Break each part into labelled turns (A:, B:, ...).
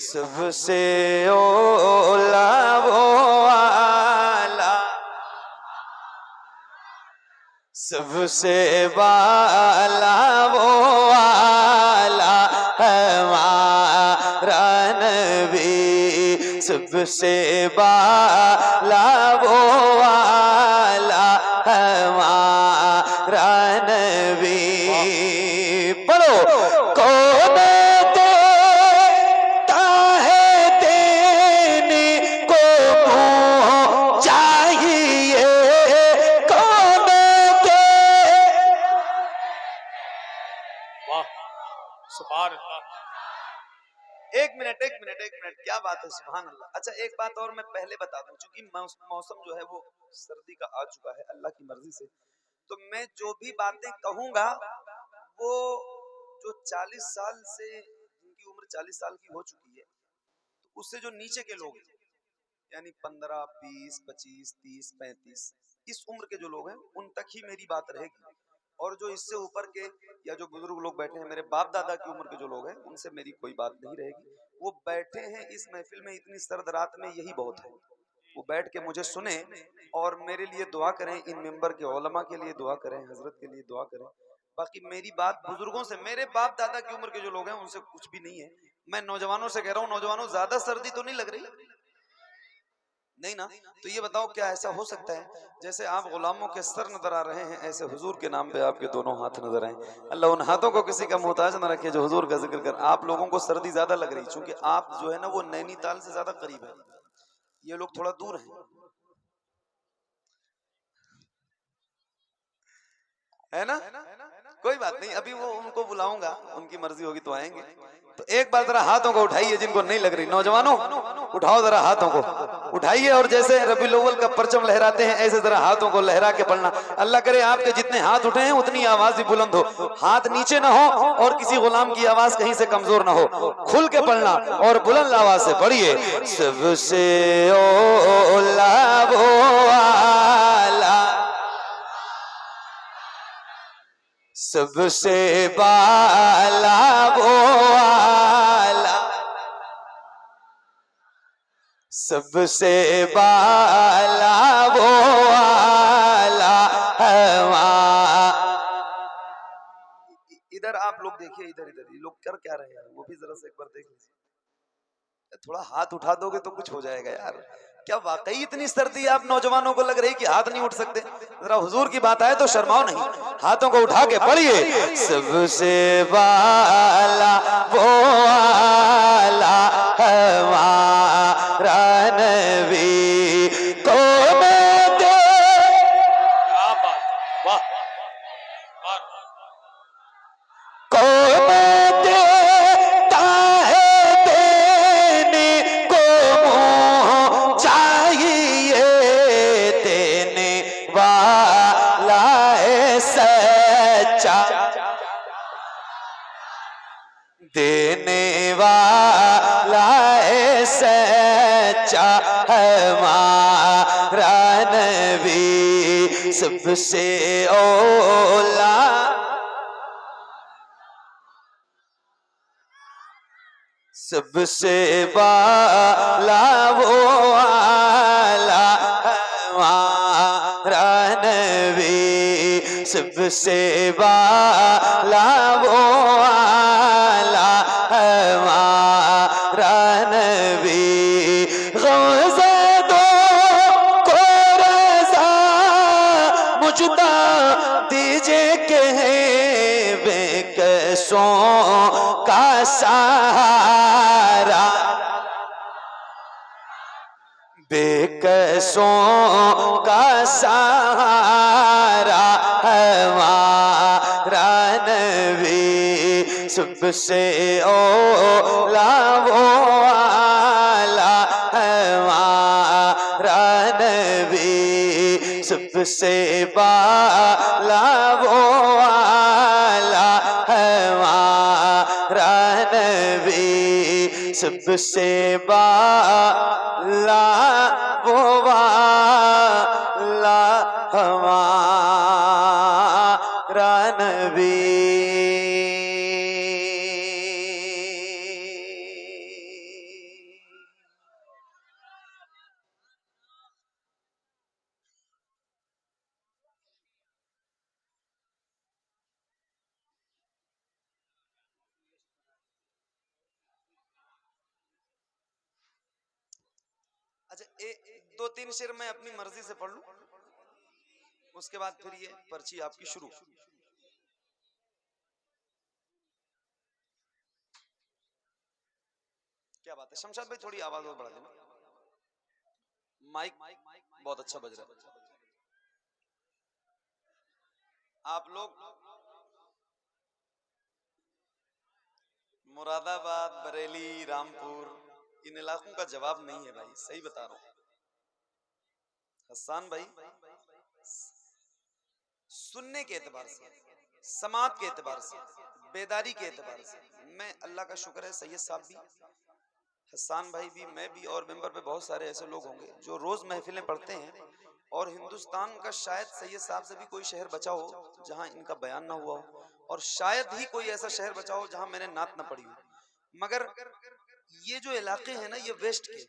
A: सबसे ओला वो आला, सबसे बाला वो आला हमारा नबी, सबसे बाला वो आला हमारा नबी। पढ़ो कौन देता है देने को मुँह चाहिए, कौन दे।
B: वाह सुभान अल्लाह।
A: एक मिनट क्या बात है, सुभान अल्लाह। अच्छा एक बात और मैं पहले बता दूं, क्योंकि मौसम जो है वो सर्दी का आ चुका है अल्लाह की मर्जी से, तो मैं जो भी बातें कहूंगा वो जो 40 साल से, जिनकी उम्र 40 साल की हो चुकी है, तो उससे जो नीचे के लोग हैं, यानी 15, 20, 25, 30, 35 इस उम्र के जो लोग हैं उन तक ही मेरी बात रहेगी। और जो इससे ऊपर के या जो बुजुर्ग लोग बैठे हैं, मेरे बाप दादा की उम्र के जो लोग हैं, उनसे मेरी कोई बात नहीं रहेगी। वो बैठे हैं इस महफिल में इतनी सर्द रात में, यही बहुत है। वो बैठ के मुझे सुने और मेरे लिए दुआ करें, इन मेंबर के उलमा के लिए दुआ करें, हजरत के लिए दुआ करें। बाकी मेरी बात बुजुर्गों से, मेरे बाप दादा की उम्र के जो लोग हैं उनसे कुछ भी नहीं है। मैं नौजवानों से कह रहा हूँ, नौजवानों ज्यादा सर्दी तो नहीं लग रही? नहीं ना? तो ये बताओ क्या ऐसा हो सकता है जैसे आप गुलामों के सर नजर आ रहे हैं, ऐसे हुजूर के नाम पे आपके दोनों हाथ नजर आए। अल्लाह उन हाथों को किसी का मोहताज न रखे जो हुजूर का जिक्र कर। आप लोगों को सर्दी ज्यादा लग रही, क्योंकि आप जो है ना वो नैनीताल से ज्यादा करीब है, ये लोग थोड़ा दूर हैं, है ना? कोई बात नहीं, अभी वो उनको बुलाऊंगा, उनकी मर्जी होगी तो आएंगे। तो एक बार जरा हाथों को उठाइए जिनको नहीं लग रही। नौजवानों उठाओ जरा हाथों को, उठाइए और जैसे रबीउल अव्वल का परचम लहराते हैं ऐसे जरा हाथों को लहरा के पढ़ना। अल्लाह करे आपके जितने हाथ उठे हैं उतनी आवाज भी बुलंद हो, हाथ नीचे ना हो और किसी गुलाम की आवाज कहीं से कमजोर ना हो। खुल के पढ़ना और बुलंद आवाज से पढ़िए। सबसे ओला वो आला, सबसे बाला वो आला, सबसे बाला वो आला इधर आप लोग देखिए, इधर इधर ये लोग कर क्या रहे हैं वो भी जरा से एक बार देख लीजिए। थोड़ा हाथ उठा दोगे तो कुछ हो जाएगा यार। क्या वाकई इतनी सर्दी आप नौजवानों को लग रही कि हाथ नहीं उठ सकते? जरा हुजूर की बात आए तो शर्माओ नहीं, हाथों को उठा के पढ़िए। सबसे बाला वो आला हमारा नबी, कौन दे।
B: क्या बात, वाह
A: कौन देता है देने को मुँह चाहिए, देने वाला है सच्चा, देने वाला है सच्चा हमारा नबी, सबसे ओला, सबसे बाला वो आला हमारा नबी, सबसे बाला वो आला हमारा नबी। गौज़े दो को रज़ा मुझदा दीजिए के बेकसों का सहारा, बेकसों का सहारा हमारा नबी, सबसे ओला वो आला हमारा नबी, सबसे बाला वो आला हमारा नबी, सबसे बाला वो वाला हमारा नबी। दो तीन शेर मैं अपनी मर्जी से पढ़ लूं, उसके बाद फिर ये पर्ची आपकी शुरू। क्या बात है शमशाद भाई, थोड़ी आवाज और बढ़ा देना, माइक बहुत अच्छा बज रहा है। आप लोग मुरादाबाद, बरेली, रामपुर, इन इलाकों का जवाब नहीं है भाई, सही बता रहा हूं। हसन भाई सुनने के एतबार से, समात के एतबार से, बेदारी के एतबार से मैं अल्लाह का शुक्र है सैयद साहब भी, हसन भाई भी, मैं भी, और मेंबर पे बहुत सारे ऐसे लोग होंगे जो रोज महफिलें पढ़ते हैं, और हिंदुस्तान का शायद सैयद साहब से भी कोई शहर बचा हो जहां इनका बयान ना हुआ हो, और शायद ही कोई ऐसा शहर बचा हो जहां मैंने नात ना पढ़ी हो। मगर ये जो इलाके हैं ना, ये वेस्ट के,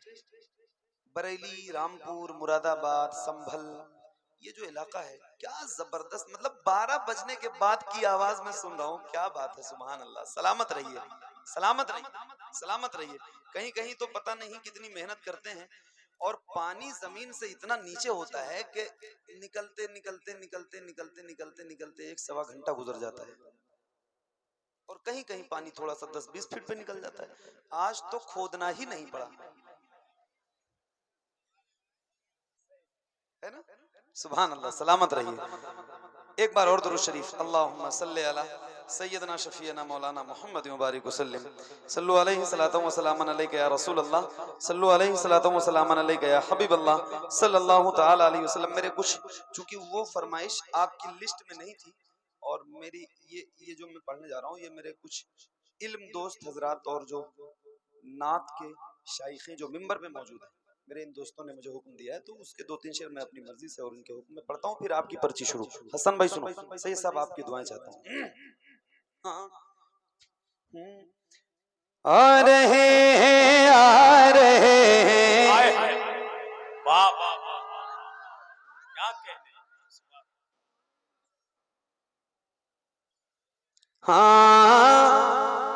A: बरेली, रामपुर, मुरादाबाद, संभल, ये जो इलाका है क्या जबरदस्त, मतलब 12 बजने के बाद की आवाज में सुन रहा हूँ, क्या बात है, सुभान अल्लाह। सलामत रहिए, सलामत रहिए, सलामत रहिए। कहीं कहीं तो पता नहीं कितनी मेहनत करते हैं, और पानी जमीन से इतना नीचे होता है कि निकलते निकलते निकलते निकलते निकलते निकलते 1-1.25 घंटा गुजर जाता है, और कहीं कहीं पानी थोड़ा सा 10-20 फीट पे निकल जाता है। आज तो खोदना ही नहीं पड़ा, है ना, सुभान अल्लाह। सलामत रहिए। एक बार और दुरूद शरीफ, अल्लाहुम्मा सल्ली अला सय्यदना शफीना मौलाना मोहम्मद मुबारक वसल्लम, सल्लु अलैहि सलातु व सलामन अलैका या रसूल अल्लाह, सल्लु अलैहि सलातु व सलामन अलैका या हबीब अल्लाह सल्लल्लाहु तआला अलैहि वसल्लम। मेरे कुछ, चूंकि वो फरमाइश आपकी लिस्ट में नहीं थी, और मेरी ये जो मैं पढ़ने जा रहा हूँ, ये मेरे कुछ इल्म दोस्त हजरात और जो नात के शाइखें जो मिंबर पे मौजूद हैं, मेरे इन दोस्तों ने मुझे हुक्म दिया है, तो उसके 2-3 शेर मैं अपनी मर्जी से और उनके हुक्म में पढ़ता हूँ, फिर आपकी पर्ची शुरू। हसन भाई सुनो, सही साहब आपकी दुआएं चाहता हूँ। आ रहे हैं, आ रहे हैं,
B: वाह वाह वाह, क्या कहने।
A: हाँ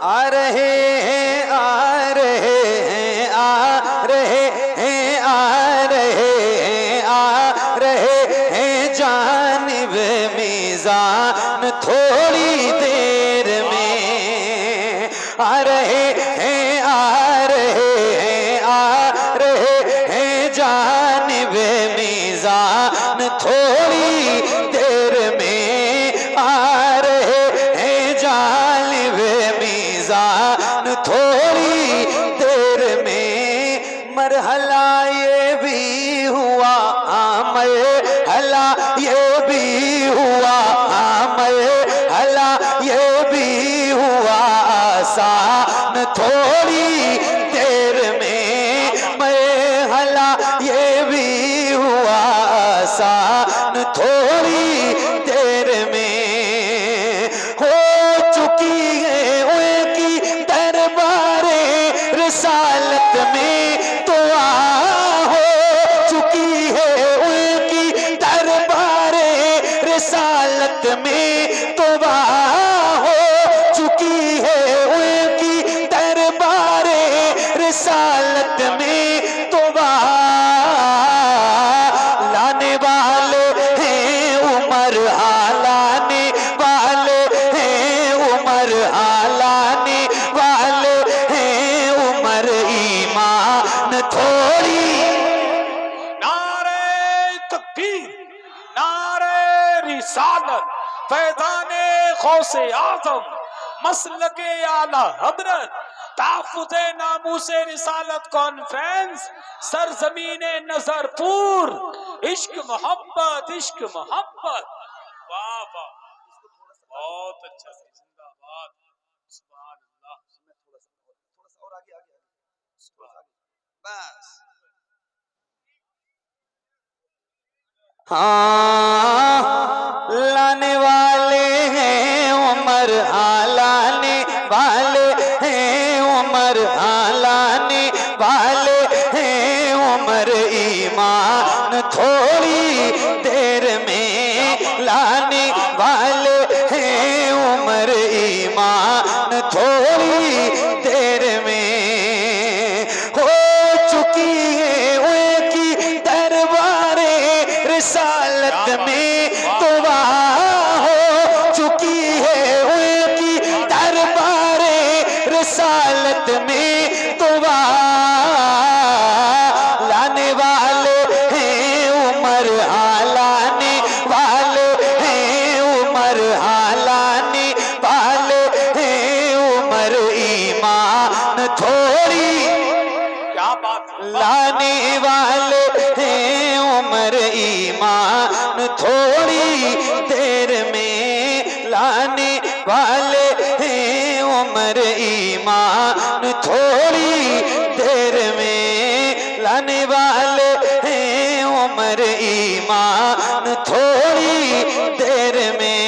A: आ रहे हैं, आ रहे हैं, आ रहे हैं, आ रहे हैं, आ रहे हैं जानिब मीज़ान थोड़ी देर में, आ रहे हैं, आ रहे हैं, आ रहे हैं जानिब मीज़ान थोड़ी देर में, आ रहे हैं जानिब मीज़ान थोड़ी देर में। मरहला ये भी हुआ, मरहला ये भी हुआ, मरहला ये भी हुआ आसान थोड़ी देर में, मरहला ये भी हुआ आसान थोड़ी देर में। हो चुकी है उनकी दरबारे रिसालत में तो हो चुकी है उनकी दरबारे रिसालत में तो हो चुकी है उनकी दरबारे रिसालत में तो लाने वाले हैं उमर, लाने वाले हैं उमर, लाने वाले हैं उमर, ईमान थोड़ी।
B: नारे तकबीर, नारे रिसालत, फैज़ाने गौसे आज़म, मसलके आला हज़रत, ताफ़ुज़े नामूसे रिसालत कॉन्फ्रेंस, सरज़मीने नज़रपुर, इश्क मोहब्बत, इश्क मोहब्बत। वाह वाह, बहुत अच्छा, जिंदाबाद, सुभान अल्लाह।
A: थोड़ा सा और आगे आगे बस। हाँ लाने वाले हैं उमर, लाने वाले हैं उमर, लाने वाले हैं उमर, ईमान थोड़ी देर में, लाने वाले हैं उमर, ईमान थोड़ी देर में। हो चुकी है उनकी
B: क्या बात है।
C: लाने वाले हैं उम्र ईमान थोड़ी देर में, लाने वाले हैं उम्र ईमान थोड़ी देर में, लाने वाले हैं उम्र ईमान थोड़ी देर में।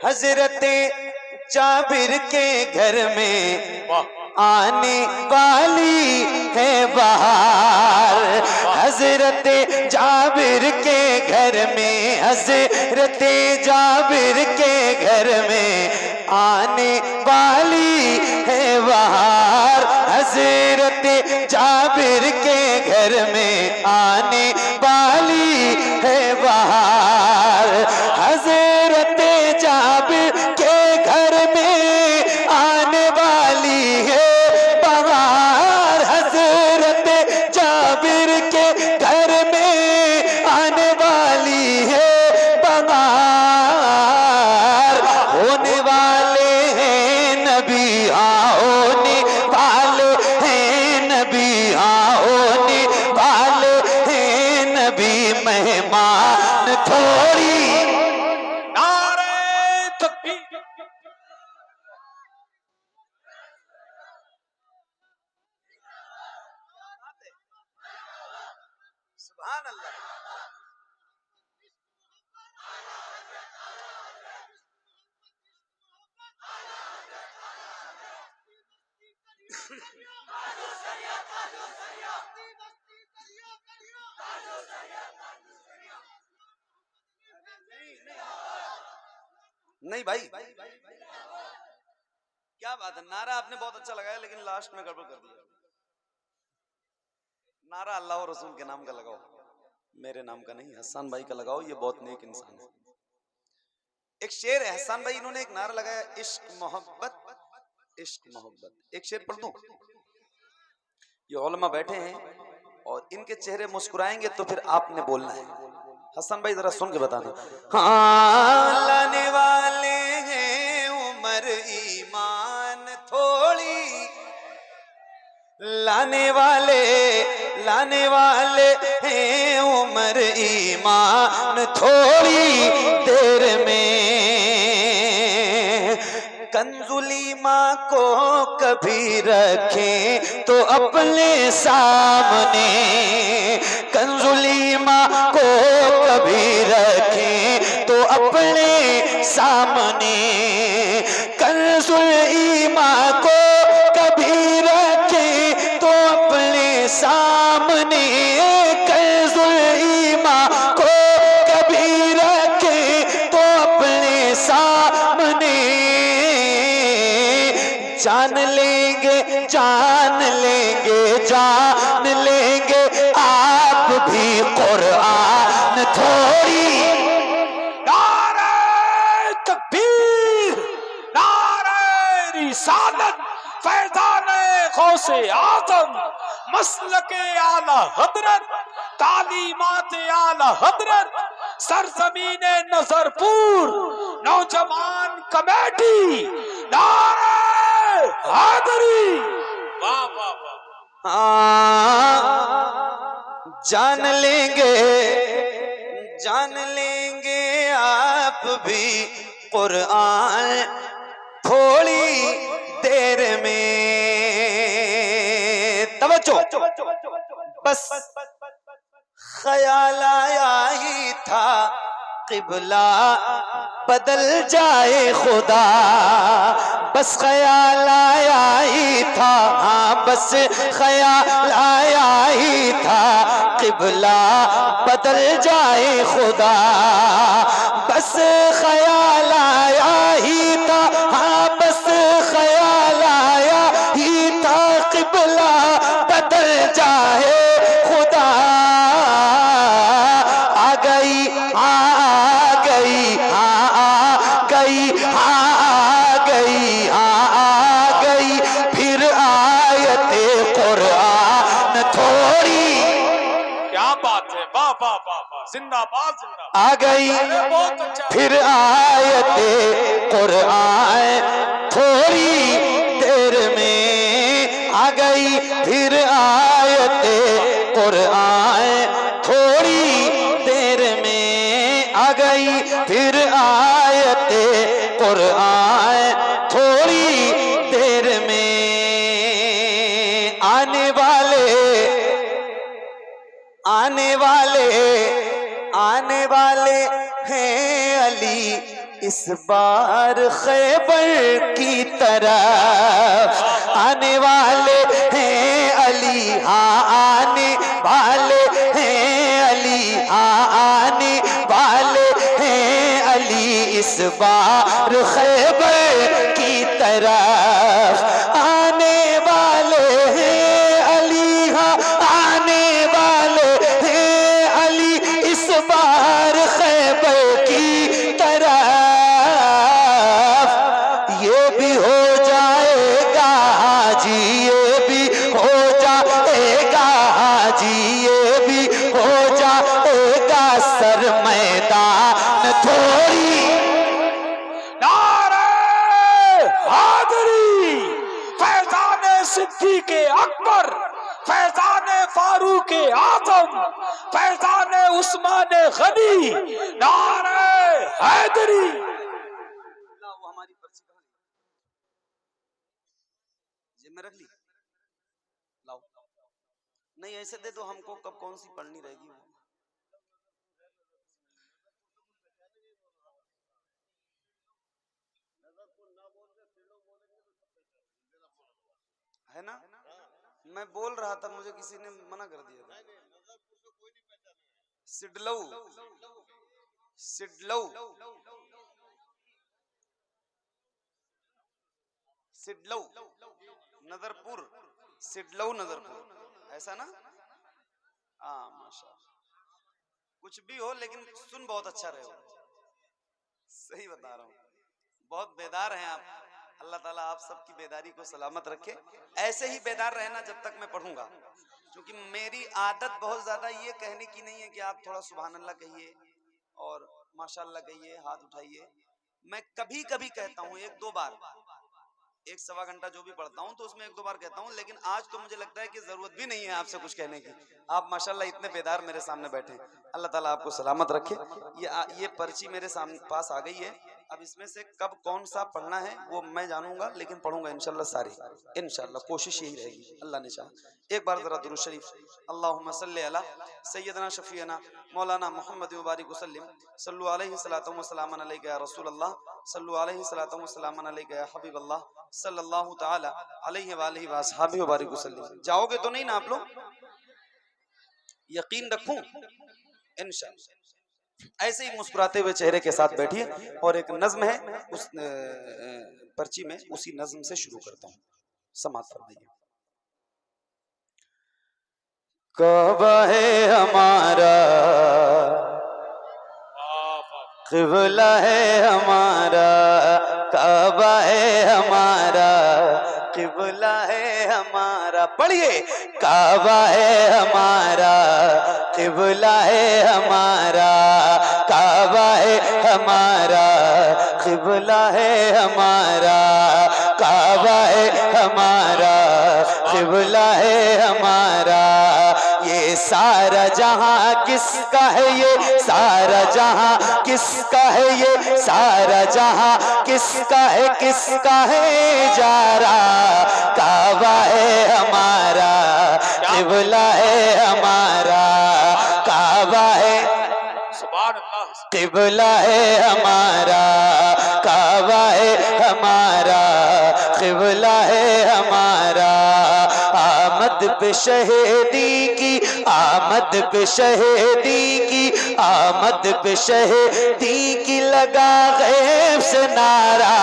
C: हजरते जाबिर के घर में
B: वाह
C: आने वाली है बहार। हजरते जाबिर के घर में, हजरते जाबिर के घर में आने वाली है बहार। हजरते जाबिर के घर में आने वाली है बहार। हजरते जाबिर के घर में आने वाली है बहार। हजरत जाबिर के घर में आने वाली है बहार। होने वाले हैं नबी, होने वाले हैं नबी, होने वाले हैं नबी मेहमान थोड़ी।
B: नारे तकबीर।
A: सुभान अल्लाह। नहीं भाई, क्या बात है। नारा आपने बहुत अच्छा लगाया, लेकिन लास्ट में गड़बड़ कर दिया। नारा अल्लाह और रसूल के नाम का लगाओ, मेरे नाम का नहीं, हसन भाई का लगाओ, ये बहुत नेक इंसान है। एक शेर है हसन भाई, इन्होंने एक नारा लगाया, इश्क मोहब्बत इश्क मोहब्बत। एक शेर पढ़ दूं? ये उलमा बैठे हैं और इनके चेहरे मुस्कुराएंगे तो फिर आपने बोलना है। हसन भाई जरा सुन के बताना। हाँ, लाने वाले हैं उम्र ईमान थोड़ी, लाने वाले हैं उम्र ईमान थोड़ी देर में। कंजुली माँ को कभी रखें तो अपने सामने, कंजुली माँ को कभी रखें तो अपने सामने, कंजुली माँ को कभी रखें तो अपने सामने, कंजुली माँ को कभी रखें तो अपने सामने। जान लेंगे जान लेंगे जान लेंगे आप भी कुरान थोड़ी।
B: नारे तकबीर, नारे रिसालत, फैज़ाने गौसे आज़म, मसलके आला हजरत, तालीमाते आला हजरत, सरजमीने नजरपुर नौजवान कमेटी, नारे हैदरी। वाह वाह वाह।
C: जान लेंगे आप भी कुरान थोड़ी देर में। तवज्जो, बस ख्याल आया ही था किबला बदल जाए खुदा, बस ख्याल आया ही था, हाँ बस ख्याल आया ही था किबला बदल जाए खुदा, बस ख्याल आया ही था, हाँ बस ख्याल आया ही था किबला बदल जाए खुदा। आ गई आ गई आ गई आ गई आ गई फिर आयते कुरान थोड़ी।
B: क्या बात है, वाह वाह वाह वाह, जिंदाबाद जिंदाबाद।
C: आ गई
B: बहुत अच्छा।
C: फिर आयते कुरान थोड़ी आ गई फिर आयते कुरान, थोड़ी देर में आ गई फिर आयते कुरान, थोड़ी देर में आने वाले हैं अली इस बार खैबर की तरफ, आने वाले हैं अली, हाँ आने वाले हैं अली, हाँ आने वाले हैं अली इस बार खैबर की तरफ, आने वाले हैं अली, हाँ आने वाले हैं अली इस बार खैबर की तरफ, ये भी हो जाएगा हाजी, ये भी हो जाएगा हाजी, ये भी हो जाएगा सर मैदान थोड़ी।
B: नारे हैदरी, फैजाने सिद्दीक़े अकबर, फैजाने फारूक़े आज़म, फैजाने उस्माने गनी, नारे हैदरी।
A: वो हमारी पर्ची कहाँ गई? जेब में रख ली? लाओ। नहीं ऐसे दे दो हमको, कब कौन सी पढ़नी रहेगी वो। है ना, मैं बोल रहा था, मुझे किसी ने मना कर दिया था। सिडलऊ, सिडलऊ, सिडलऊ नदरपुर, सिडलऊ नदरपुर, ऐसा ना? हाँ माशाल्लाह, कुछ भी हो लेकिन सुन बहुत अच्छा रहे हो, सही बता रहा हूँ, बहुत बेदार हैं आप। अल्लाह ताला आप सबकी बेदारी को सलामत रखे, ऐसे ही बेदार रहना जब तक मैं पढ़ूंगा, क्योंकि मेरी आदत बहुत ज्यादा ये कहने की नहीं है कि आप थोड़ा सुभान अल्लाह कहिए और माशाल्लाह कहिए, हाथ उठाइए। मैं कभी कभी कहता हूँ, एक दो बार, एक सवा घंटा जो भी पढ़ता हूँ तो उसमें एक दो बार कहता हूँ, लेकिन आज तो मुझे लगता है कि जरूरत भी नहीं है आपसे कुछ कहने की। आप माशाल्लाह इतने बेदार मेरे सामने बैठे हैं, अल्लाह ताला आपको सलामत रखे। ये पर्ची मेरे सामने पास आ गई है, अब इसमें से कब कौन सा पढ़ना है वो मैं जानूंगा, लेकिन पढ़ूंगा इंशाल्लाह सारी, इंशाल्लाह कोशिश यही रहेगी, अल्लाह ने चाहा। एक बार जरा दुरूद शरीफ, अल्लाहुम्मा सल्ली अला सय्यदना शफीअना मौलाना मुहम्मद मुबारक वसल्लम, सल्लु अलैहि सलातु व सलामन अलैका या रसूल अल्लाह, सल्लु अलैहि सलातु व सलामन अलैका या हबीब अल्लाह, सल्लल्लाहु तआला अलैहि व आलिहि व अस्हाबिहि व बारिक वसल्लम। जाओगे तो नहीं ना आप लोग? यकीन रखूं इंशाल्लाह। ऐसे ही मुस्कुराते हुए चेहरे के साथ बैठिए, और एक नज्म है उस पर्ची में, उसी नज्म से शुरू करता हूँ, समाअत फरमाइए।
C: काबा है हमारा, क़िबला है हमारा, काबा है हमारा, क़िबला है हमारा, पढ़िए। काबा है हमारा, क़िबला है हमारा, काबा है हमारा, क़िबला है हमारा, काबा है हमारा, क़िबला है हमारा। ये सारा जहां किसका है, ये सारा जहां किसका है, ये सारा जहां किसका है, किसका है जारा। काबा है हमारा, क़िबला है हमारा, काबा है,
B: सुभान अल्लाह,
C: क़िबला है हमारा, काबा है हमारा, क़िबला है हमारा। आमद पे शहीदी की, आमद पे शहीदी की, आमद पे शहीदी की लगा गैब से नारा।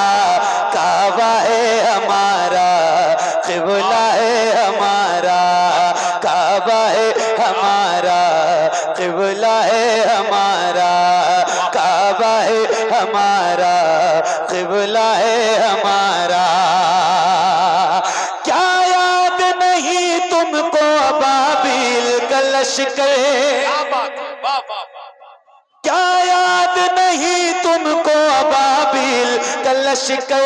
C: काबा है हमारा, क़िबला है हमारा, काबा है हमारा, क़िबला है हमारा, काबा है हमारा, क़िबला है हमारा। क्या याद नहीं तुमको अबाबिल का लश्कर, क्या याद नहीं तुमको अबाबिल का लश्कर,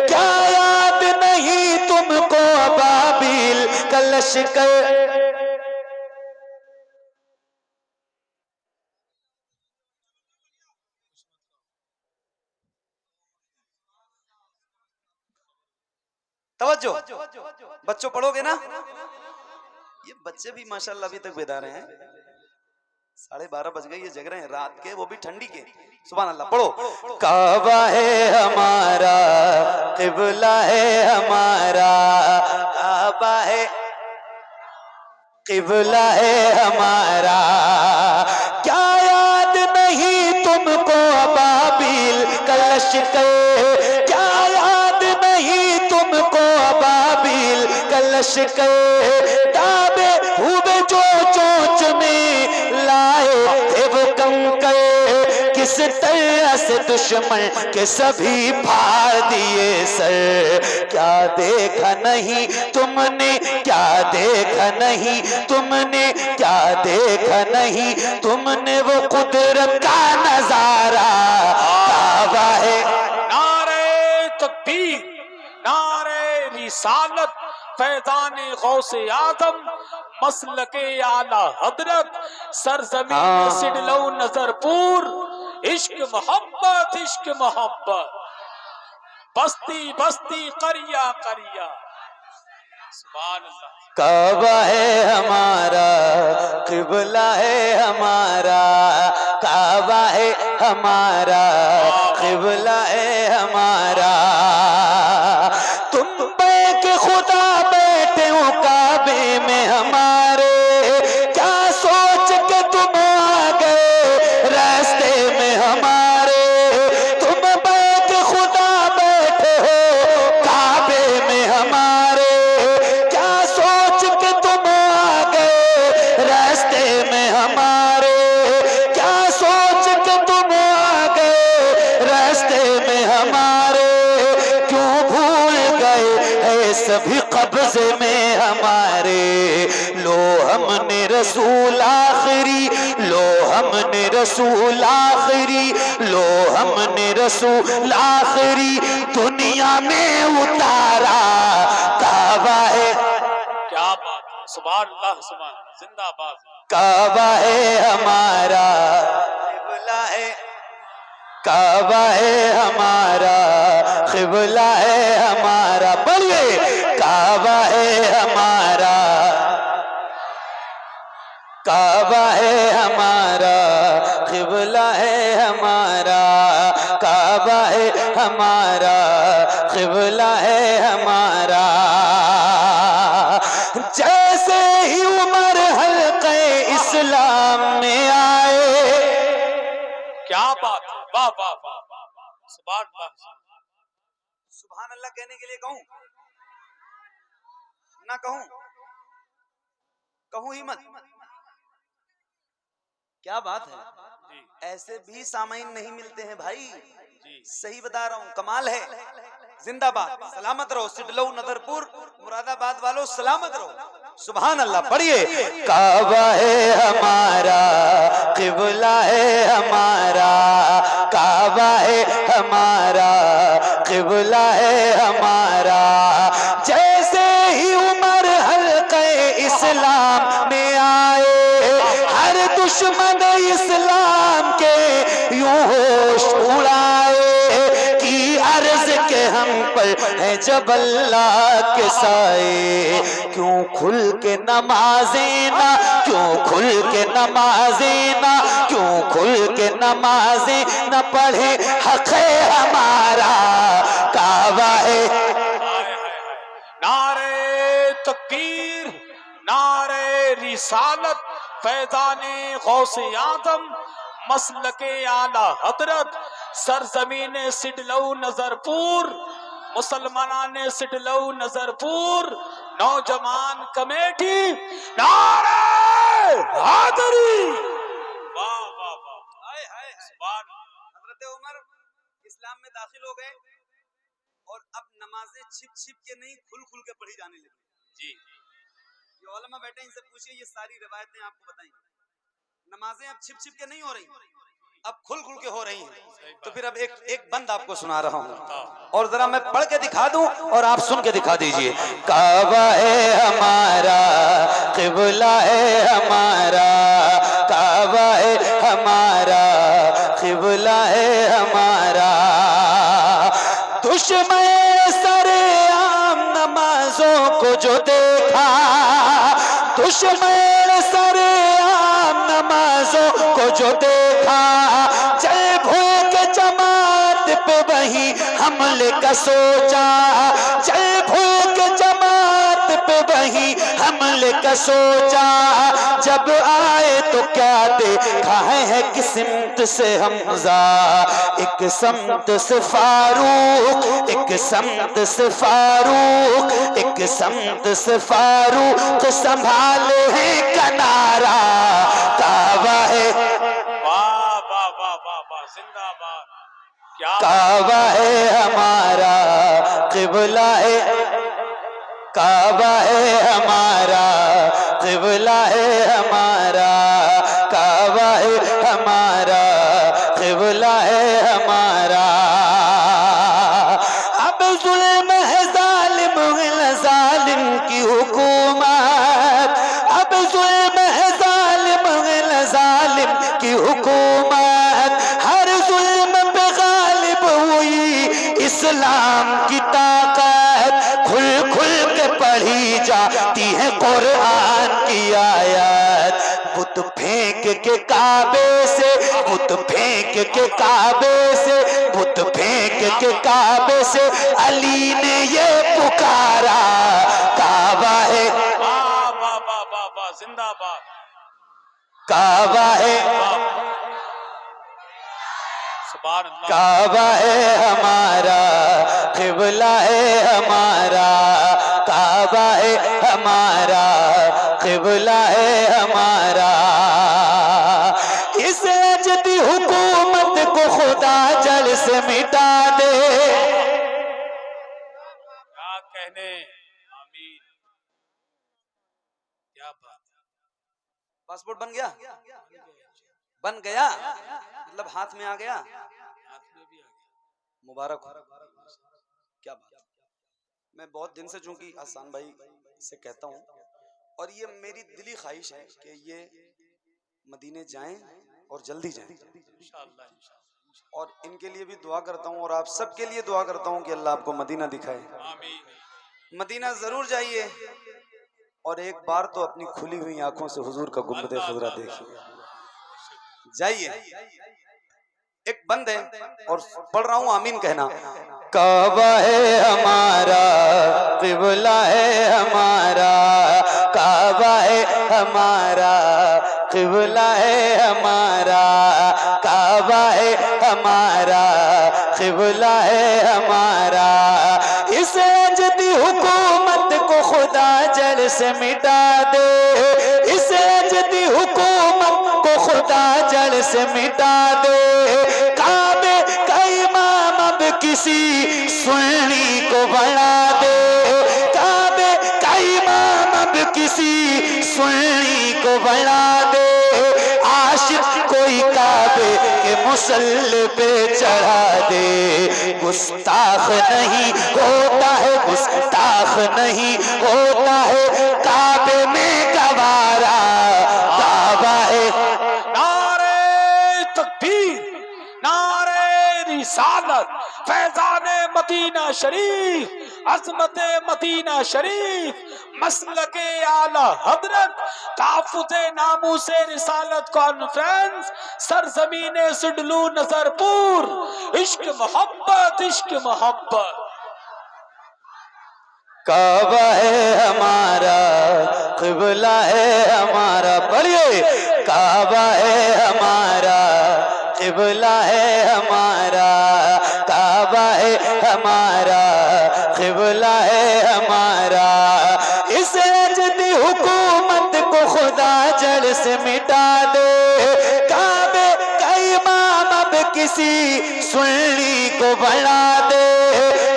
C: क्या याद नहीं तुमको अबाबिल लश्कर।
A: तवज्जो, बच्चों पढ़ोगे ना? ये बच्चे भी माशाल्लाह अभी तक बेदार हैं। 12:30 बज गए, ये जग रहे हैं रात के, वो भी ठंडी के। सुभान अल्लाह, पढ़ो।
C: काबा है हमारा, किबला है हमारा, काबा है किबला है हमारा। क्या याद नहीं तुमको अबाबिल का लश्कर, क्या याद नहीं तुमको अबाबिल का लश्कर। दाबे हुए जो चोंच में लाए थे वो कंकर, किस तरह से दुश्मन के सभी फाड़ दिए सर। क्या देखा नहीं तुमने, क्या देखा नहीं तुमने, क्या देखा नहीं तुमने वो कुदरत का नजारा। काबा है
B: नारे तकबीर, नारे रिसालत, फैज़ाने गौसे आज़म, मसलके आला हजरत, सरजमीन सिडलो नजरपुर। इश्क मोहब्बत, इश्क मोहब्बत, बस्ती बस्ती, करिया करिया। सुभान अल्लाह।
C: काबा है हमारा, किबला है हमारा, काबा है हमारा, किबला है हमारा। तुम पे के खुदा बैठे हो काबे में हमारे, क्या सोच के तुम आ गए रास्ते में हमारे। तुम पे के खुदा बैठे हो काबे में हमारे, क्या सोच के तुम आ गए रास्ते में हमारे। क्या सोच के तुम आ गए रास्ते में हमारे। क्यों भूल गए है सभी कब्जे में हमारे। लो हमने रसूल आखिरी, लो हमने रसूल आखिरी, लो हमने रसूल आखिरी दुनिया में उतारा। काबा है,
B: क्या बात है, सुभान अल्लाह, सुभान अल्लाह, जिंदाबाद।
C: काबा है हमारा, किबला है, काबा है हमारा, किबला है हमारा। बोलिए काबा है हमारा, काबा है हमारा, किबला है हमारा, काबा है हमारा, किबला है हमारा। जैसे ही उमर हल्के इस्लाम में आए।
B: क्या बात है, वाह वाह वाह वाह, सुभान अल्लाह।
A: सुभान अल्लाह कहने के लिए कहूं ना कहूं? कहूं ही मत। क्या बात है, ऐसे भी सामाइन नहीं मिलते हैं भाई। सही बता रहा हूं, कमाल है। जिंदाबाद, सलामत रहो सिडलो नजरपुर मुरादाबाद वालों, सलामत रहो। सुभान अल्लाह, पढ़िए।
C: काबा है हमारा, किबला है हमारा, काबा है हमारा, किबला है हमारा। जैसे ही उमर हल्के इस्लाम में आए, हर दुश्मन इस्लाम के यूं होश उड़ाए। कि अर्ज के हम पर है जब अल्लाह के साए। क्यों खुल के नमाज़ें ना, क्यों खुल के नमाज़ें ना, क्यों खुल के नमाज़ें न पढ़े हक़ है हमारा। काबा है,
B: नारे तकबीर, नारे रिसालत, फैज़ाने गौसे आज़म, मसलके आला हजरत, सरजमीन सिडलो नजरपुर, मुसलमानाने सिडलो नजरपुर, नौजवान कमेटी, नारे हाज़री। वाह वाह वाह,
A: हाय हाय,
B: सुभान।
A: हजरत उमर इस्लाम में दाखिल हो गए और अब नमाजें छिप छिप के नहीं, खुल खुल के पढ़ी जाने लगी।
B: जी,
A: ये उलमा बैठे, इनसे पूछिए, ये सारी रिवायतें आपको बताएंगे। नमाजें अब छिप छिप के नहीं हो रही, अब खुल खुल के हो रही हैं। तो फिर अब एक बंद आपको सुना रहा हूँ और जरा मैं पढ़ के दिखा दूं और आप सुन के दिखा दीजिए।
C: काबा है हमारा, क़िबला है हमारा, काबा है हमारा, क़िबला है हमारा। दुश्मन सरेआम नमाजों को जो देखा, दुश्मन सरेआम नमाजों को जो देखा, चल भूख जमात पे वही हमले का सोचा, चल भूख जमात पे वही हमले का सोचा। जब आए तो क्या देखा है कि सिमत से हमजा, एक समत से फारूक, एक समत से फारूक, एक समत से फारूक संभाले है किनारा। काबा है,
B: वाह वाह वाह वाह वाह, जिंदाबाद। क्या
C: काबा है हमारा, क़िबला है, काबा है हमारा, क़िबला है हमारा, काबा है हमारा, क़िबला है हमारा। अब जुल्म है जालिम है जालिम की हुकूमत, अब जुल्म है जालिम है जालिम की हुकूमत। हर जुल्म पे गालिब हुई इस्लाम की ताकत, खुल खुल के पढ़ी जाती है कुरान की आयत। बुत फेंक के काबे से, बुत फेंक के काबे से, बुत फेंक के काबे से अली ने ये पुकारा। काबा है,
B: वाह वाह वाह वाह वाह, जिंदाबाद।
C: काबा है,
B: सुभान अल्लाह।
C: काबा है हमारा, क़िबला है हमारा, काबा है हमारा, क़िबला है हमारा। इस अजदी हुकूमत को खुदा जल से मिटा दे।
B: क्या कहने, आमीन। क्या बात।
A: पासपोर्ट बन गया, बन गया मतलब हाथ में आ गया,
B: हाथ में भी आ गया।
A: मुबारक हो। क्या बात। मैं बहुत दिन से चूंकि आसान भाई से कहता हूँ और ये मेरी दिली ख्वाहिश है कि ये मदीने जाएं और जल्दी जाएं,
B: इंशाअल्लाह इंशाअल्लाह।
A: और इनके लिए भी दुआ करता हूँ और आप सबके लिए दुआ करता हूँ कि अल्लाह आपको मदीना दिखाए।
B: आमीन।
A: मदीना जरूर जाइए और एक बार तो अपनी खुली हुई आंखों से हुजूर का गुंबद खुजरा देखिए। जाइए। एक बंद है और पढ़ रहा हूँ, आमीन कहना।
C: काबा है हमारा, क़िबला है हमारा, काबा है हमारा, क़िबला है हमारा, काबा है हमारा, क़िबला है हमारा। इस अजदी हुकूमत को खुदा जल से मिटा दे, इस अजदी हुकूमत को खुदा जल से मिटा दे। काबे का इमाम अब किसी सुन्नी को बना दे, काबे का इमाम अब किसी सुन्नी को बना दे। आशिक कोई काबे के मुसल्ले पे चढ़ा दे। गुस्ताख नहीं होता है, गुस्ताख नहीं होता है काबे में गवारा। काबा है,
B: नारे तकबीर, नारे रिसालत, फैजाने मदीना शरीफ, अजमत मदीना शरीफ, मसलके आला हजरत, ताफुते नामूसे रिसालत कॉन्फ्रेंस, सरजमीने सुडलू नजरपुर। इश्क मोहब्बत, इश्क मोहब्बत।
C: काबा है हमारा, क़िबला है हमारा। पढ़िए, काबा है हमारा, क़िबला है हमारा, काबा है हमारा, क़िबला है हमारा। इस अजदी हुकूमत को खुदा जड़ से मिटा दे। काबे का इमाम अब किसी सुन्नी को बना दे।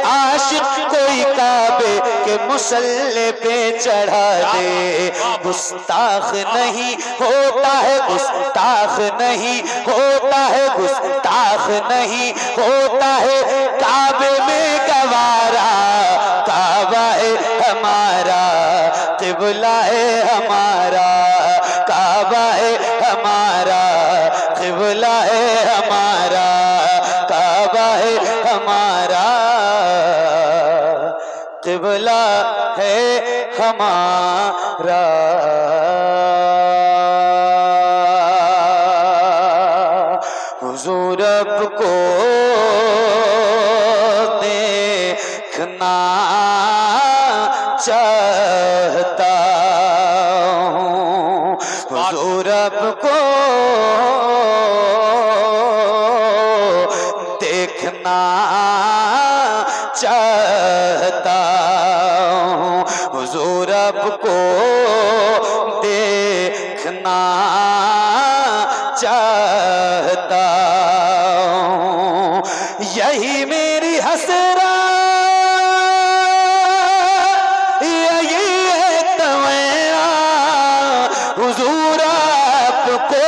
C: आशिक कोई काबे के मुसल्ले पे चढ़ा दे। गुस्ताख नहीं होता है, गुस्ताख नहीं होता है, गुस्ताख नहीं होता है। काबे में गवारा, काबा है हमारा, क़िबला है हमारा, काबा है हमारा, क़िबला है हमारा, काबा है हमारा, क़िबला है हमारा। हुजूर रब को देखना चाहता हूँ, हुजूर रब को देखना चाहता हूँ, हुजूर रब को देखना चाहता हूँ। यही मेरी हसरत, यही है तमन्ना, हुजूर आपको।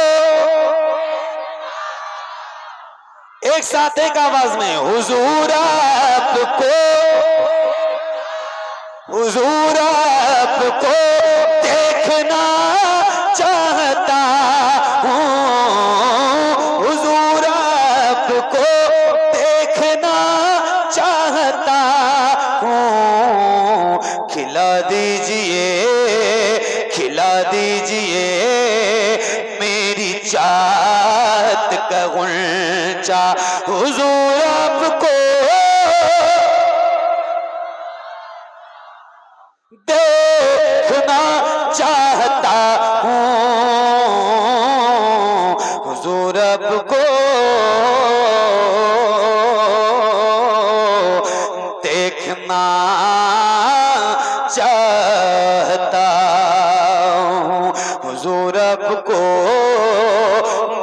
C: एक साथ एक आवाज में, हुजूर आपको, हुजूर आपको देखना चाहता हूँ, हुजूर आपको देखना चाहता हूँ। खिला दीजिए, खिला दीजिए मेरी चाहत का गुंचा, हुजूर आपको देखना चाहता हूँ, हुजूर आपको देखना चाहता हूँ, हुजूर आपको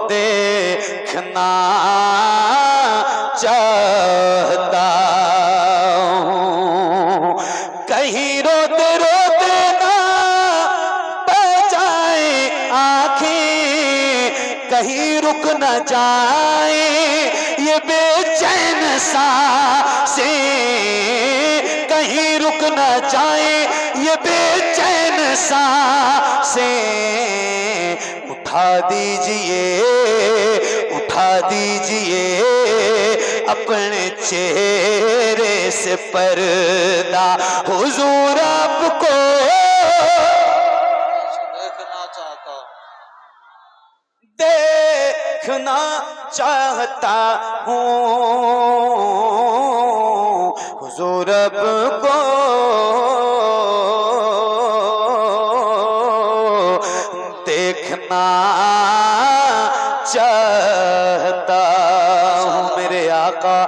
C: देखना चाहता हूँ। कहीं रोते रोते ना बह जाए आँखें, कहीं रुक न जाए ये बेचैन सांसें, कहीं रुक न जाए ये बेचैन सांसें। उठा दीजिए, उठा दीजिए अपने चेहरे से पर्दा, हुजूर आपको
B: देखना चाहता हूँ,
C: देखना चाहता हूँ, हुजूर आपको देखना चाहता हूँ। मेरे आका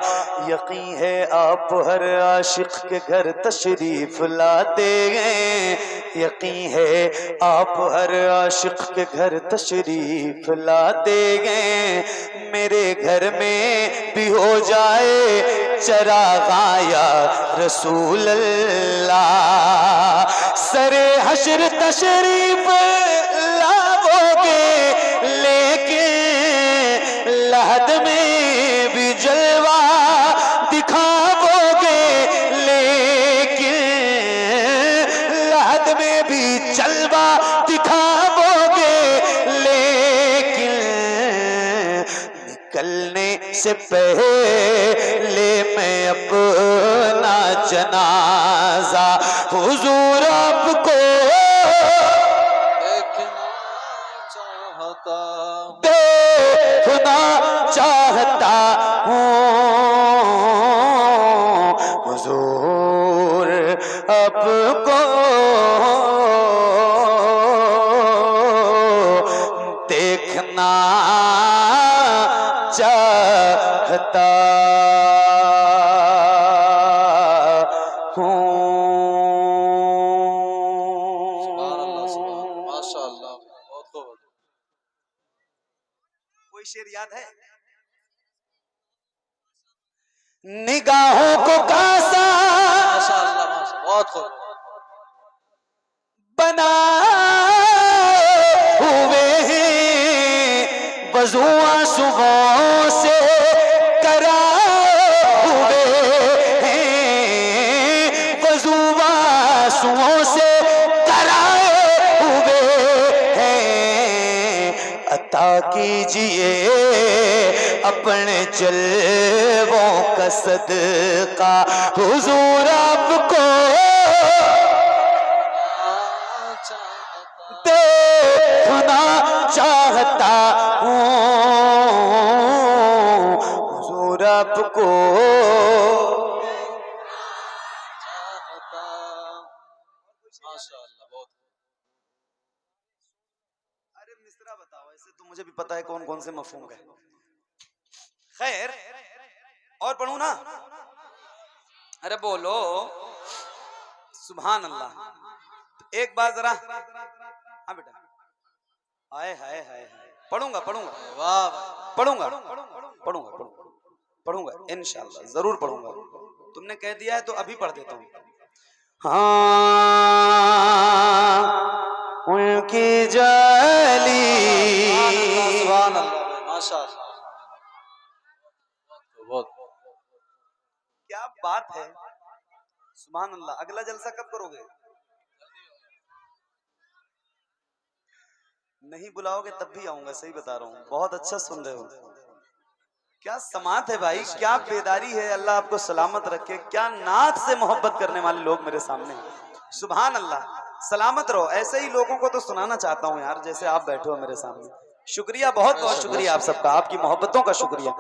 C: यकीन है आप हर आशिक के घर तशरीफ लाते हैं, यकीन है आप हर आशिक के घर तशरीफ लाते हैं। मेरे घर में भी हो जाए चरागा या रसूल अल्लाह, सरे हश्र तशरीफ लाओगे लेके लहद में भी जलवा दिखाओगे, लेकिन लहद में भी जलवा दिखाओगे, लेकिन निकलने से पहले मैं अपना जनाजा हुजूर आपको देखना चाहता हूँ, हुजूर आपको देखना चाहता हूँ।
B: माशाअल्लाह, बहुत खूब।
A: कोई शेर याद है?
C: निगाहों को कासा,
B: माशाअल्लाह, माशाअल्लाह, बहुत खूब।
C: बनाए हुए हैं, वज़ू आंसुओं से कराए हुए हैं, वज़ू आंसुओं से कराए हुए हैं। अता कीजिए अपने जलवों का सदका, हुजूर आपको देखना चाहता हूँ, हुजूर आपको
B: माशाअल्लाह बहुत।
A: अरे मिसरा बताओ, ऐसे तो मुझे भी पता है कौन कौन से मफहूम है। खैर, और पढ़ूं ना? अरे बोलो सुभान अल्लाह। एक बार जरा, हाँ बेटा, हाय हाय हाय हाय, पढ़ूंगा पढ़ूंगा
B: वाह
A: पढ़ूंगा पढ़ूंगा पढ़ूंगा इंशाअल्लाह, जरूर पढ़ूंगा। तुमने कह दिया है तो अभी पढ़ देता हूँ। हाँ, उनकी जाली,
B: सुभान अल्लाह माशाअल्लाह बहुत।
A: क्या बात है, सुभान अल्लाह। अगला जलसा कब करोगे? नहीं बुलाओगे तब भी आऊंगा, सही बता रहा हूँ। बहुत अच्छा सुन रहे हो, क्या समात है भाई, क्या बेदारी है। अल्लाह आपको सलामत रखे। क्या नात से मोहब्बत करने वाले लोग मेरे सामने, सुभान अल्लाह। सलामत रहो। ऐसे ही लोगों को तो सुनाना चाहता हूँ यार, जैसे आप बैठे हो मेरे सामने। शुक्रिया, बहुत बहुत शुक्रिया आप सबका, आपकी मोहब्बतों का शुक्रिया।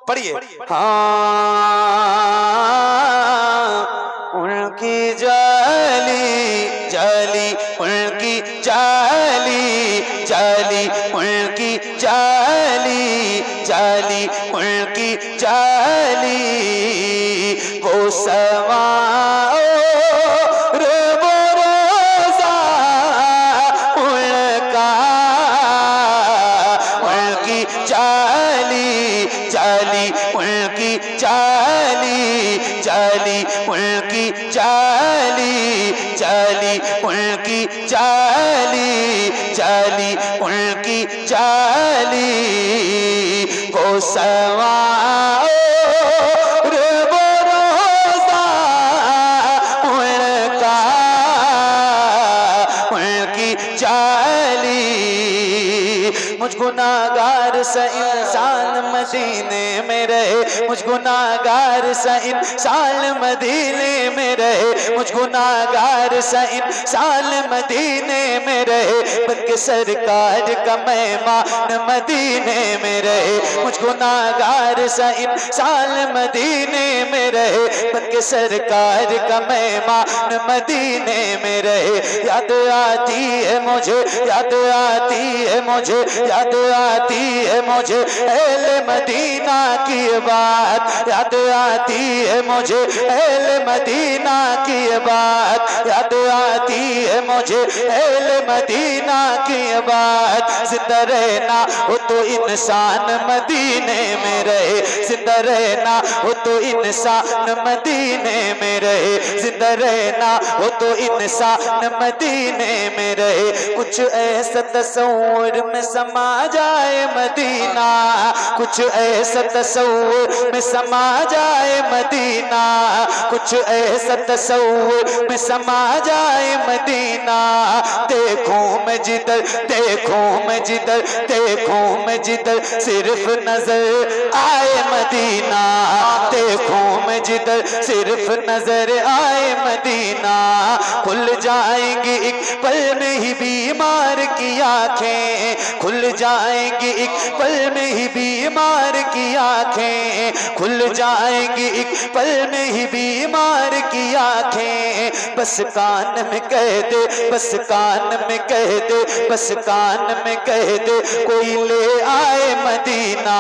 A: पढ़िए। हाँ, उनकी जाली जाली, उनकी जाली जाली, उनकी जाली जाली, उनकी जाली, वो समाओ रे वो रोज़ा उनका, उनकी जाली जाली, उनकी जाली जाली, उनकी जाली जाली, उनकी जाली जाली, उनकी जाली, वो समाओ रे वो रोज़ा उनका, उनकी जाली। मुझ गुनाहगार सा इंसान मदीने में रहे, मुझ गुनाहगार सा इंसान मदीने में रहे, मुझ गुनाहगार सा इंसान मदीने में रहे, बल्कि सरकार का मेहमान मदीने में रहे। मुझ गुनाहगार सा इंसान मदीने में रहे, बल्कि सरकार का मेहमान मदीने में रहे। याद आती है मुझे, याद आती है मुझे, याद आती है मुझे अहले मदीना की बात, याद आती है मुझे अहले मदीना की बात, याद आती है मुझे अहले मदीना की बात। जिंदा रहना हो तो इंसान मदीने में रहे, जिंदा रहना हो तो इंसान मदीने में रहे, जिंदा रहना हो तो इंसान मदीने में रहे। कुछ ऐसा तस्वीर में समा जाए मदीना, कुछ ऐसा तस्वीर में समा जाए मदीना, कुछ ऐसा तस्वीर में समा जाए मदीना। देखूं मैं जिधर, देखूं मैं जिधर, देखूं मैं जिधर, सिर्फ नजर आए मदीना। देखूं मैं जिधर, सिर्फ नजर आए मदीना। खुल जाएंगी एक पल में ही बीमार की आंखें, खुल जाएंगी एक पल में ही बीमार की आंखें, खुल जाएंगी एक पल में ही बीमार की आंखें। बस कान में कह दे, बस कान में कह दे, बस कान में कह दे, कोई ले आए मदीना।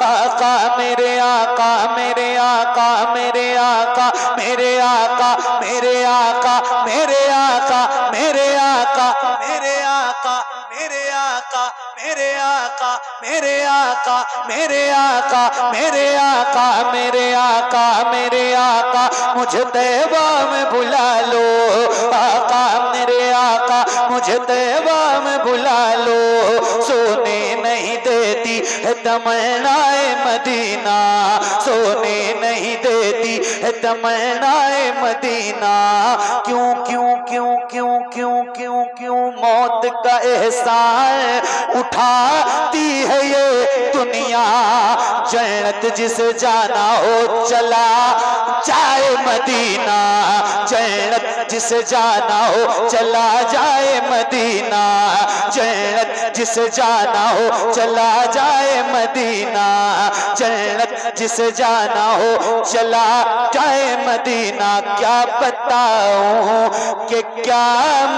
A: आका मेरे आका, मेरे आका, मेरे आका, मेरे आका, मेरे आका, मेरे आका, मेरे आका, मेरे आका, मेरे आका, मेरे आका, मेरे आका, मेरे आका, मेरे आका, मेरे आका, मेरे आका, मुझे तैबा में बुला लो। आका मेरे आका,
C: मुझे तैबा में बुला लो, सोने नहीं देती है तमन्नाए मदीना, सोने नहीं देती है तमन्नाए मदीना। क्यों क्यों क्यों क्यों क्यों क्यों क्यों मौत का एहसान उठाती है ये दुनिया, जन्नत जिसे जाना हो चला जाए मदीना, जन्नत जिसे जाना हो चला जाए मदीना, जन्नत जिसे जाना हो चला जाए मदीना, जन्नत जिसे जाना हो चला जाए मदीना। क्या बताऊं कि क्या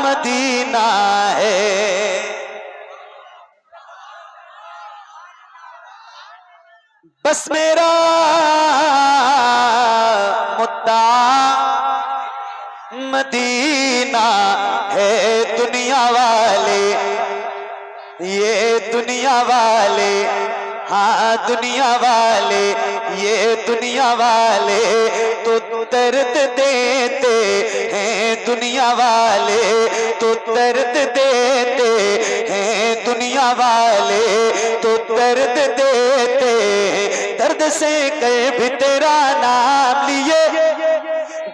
C: मदीना है। बस मेरा मुद्दा मदीना है। दुनिया वाले, ये दुनिया वाले, हाँ दुनिया वाले, ये दुनिया वाले तो दर्द देते हैं, दुनिया वाले तो दर्द देते हैं, दुनिया वाले तो दर्द देते हैं। दर्द से कर भी तेरा नाम लिए,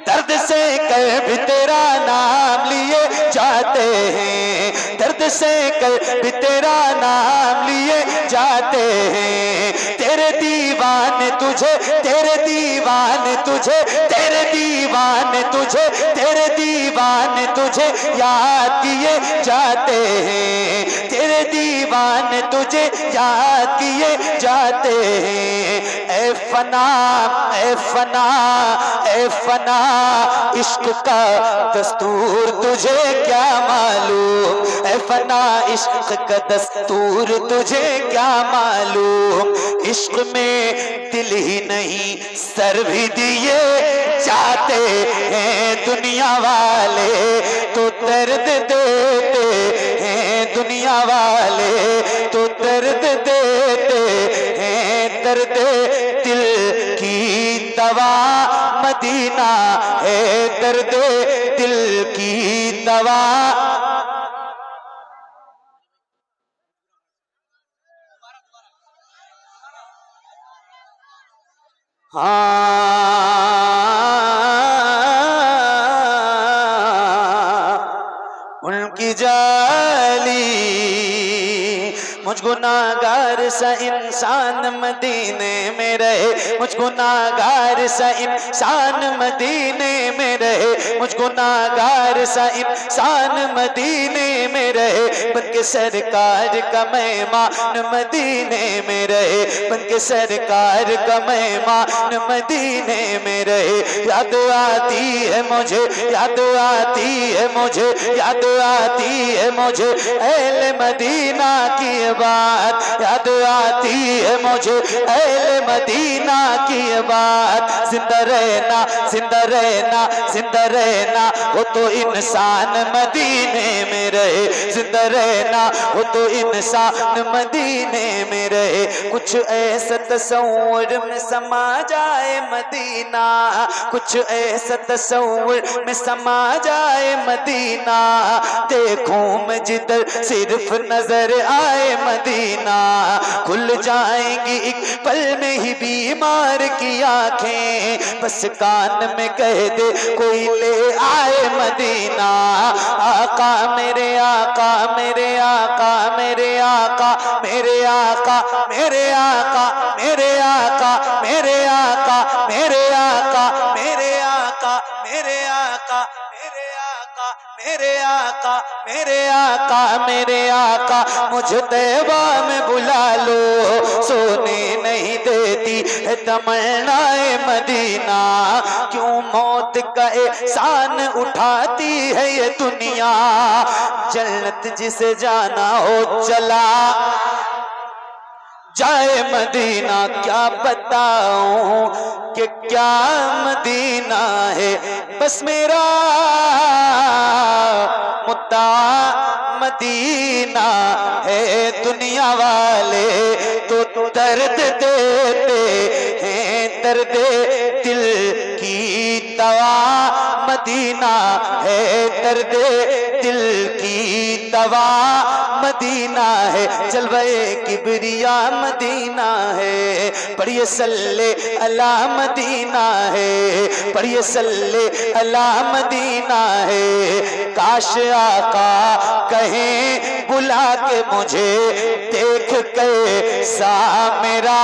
C: दर्द से कर भी तेरा नाम लिए जाते हैं, दर्द से कर भी तेरा नाम लिए जाते हैं। तेरे दीवाने तुझे, तेरे दीवाने तुझे, तेरे दीवाने तुझे, तेरे दीवाने तुझे याद किए जाते हैं, तेरे दीवाने तुझे याद किए जाते हैं। ऐ फना, ऐ फना, ऐ फना, इश्क का दस्तूर तुझे क्या मालूम, ऐ फना इश्क का दस्तूर तुझे क्या मालूम। इश्क में दिल ही नहीं सर भी दिए जाते हैं, दुनिया वाले तो दर्द देते हैं, दुनिया वाले तो दर्द देते हैं। दर्द दिल की दवा मदीना है, दर्द दिल की दवा। हाँ उनकी जाली मुझ गुनाहगार सा इंसान मदीने में रहे, मुझ गुनाहगार सा इंसान मदीने में रहे, मुझ गुनाहगार सा इंसान मदीने में रहे। बनके सरकार का मेहमान मदीने में रहे, बनके सरकार का मेहमान मदीने में रहे। याद आती है मुझे, याद आती है मुझे, याद आती है मुझे अहले मदीना की बात, याद आती है मुझे अहले मदीना की बात। जिंदा रहना, जिंदा रहना, जिंदा रहना वो तो इंसान मदीने में रहे, जिंदा रहना वो तो इंसान मदीने में रहे। कुछ ऐसा तस्वुर में समा जाए मदीना, कुछ ऐसा तस्वुर में समा जाए मदीना। देखूं मैं जिधर सिर्फ नजर आए मदीना, खुल जाएंगी एक पल में ही बीमार की आंखें। बस कान में कह दे कोई ले आए मदीना। आका मेरे आका, मेरे आका, मेरे आका, मेरे आका, मेरे आका, मेरे आका, मेरे आका, मेरे आका, मेरे आका, मेरे आका, मेरे आका, मेरे आका, मेरे आका, मेरे आका। मुझे तैबा में बुला लो, सोने नहीं देती है तमन्नाए मदीना। क्यों मौत का एहसान उठाती है ये दुनिया, जन्नत जिसे जाना हो चला जाए मदीना। क्या बताऊं कि क्या मदीना है। बस मेरा मुद्दा मदीना है। दुनिया वाले तो दर्द देते हैं, दर्द दिल की दवा मदीना है, दर्दे दिल की दवा मदीना है, जलवे किबरिया मदीना है। पढ़िए सल्ले अला मदीना है, पढ़िए सल्ले अला मदीना है। काश आका कहें बुला के मुझे, देख के सा मेरा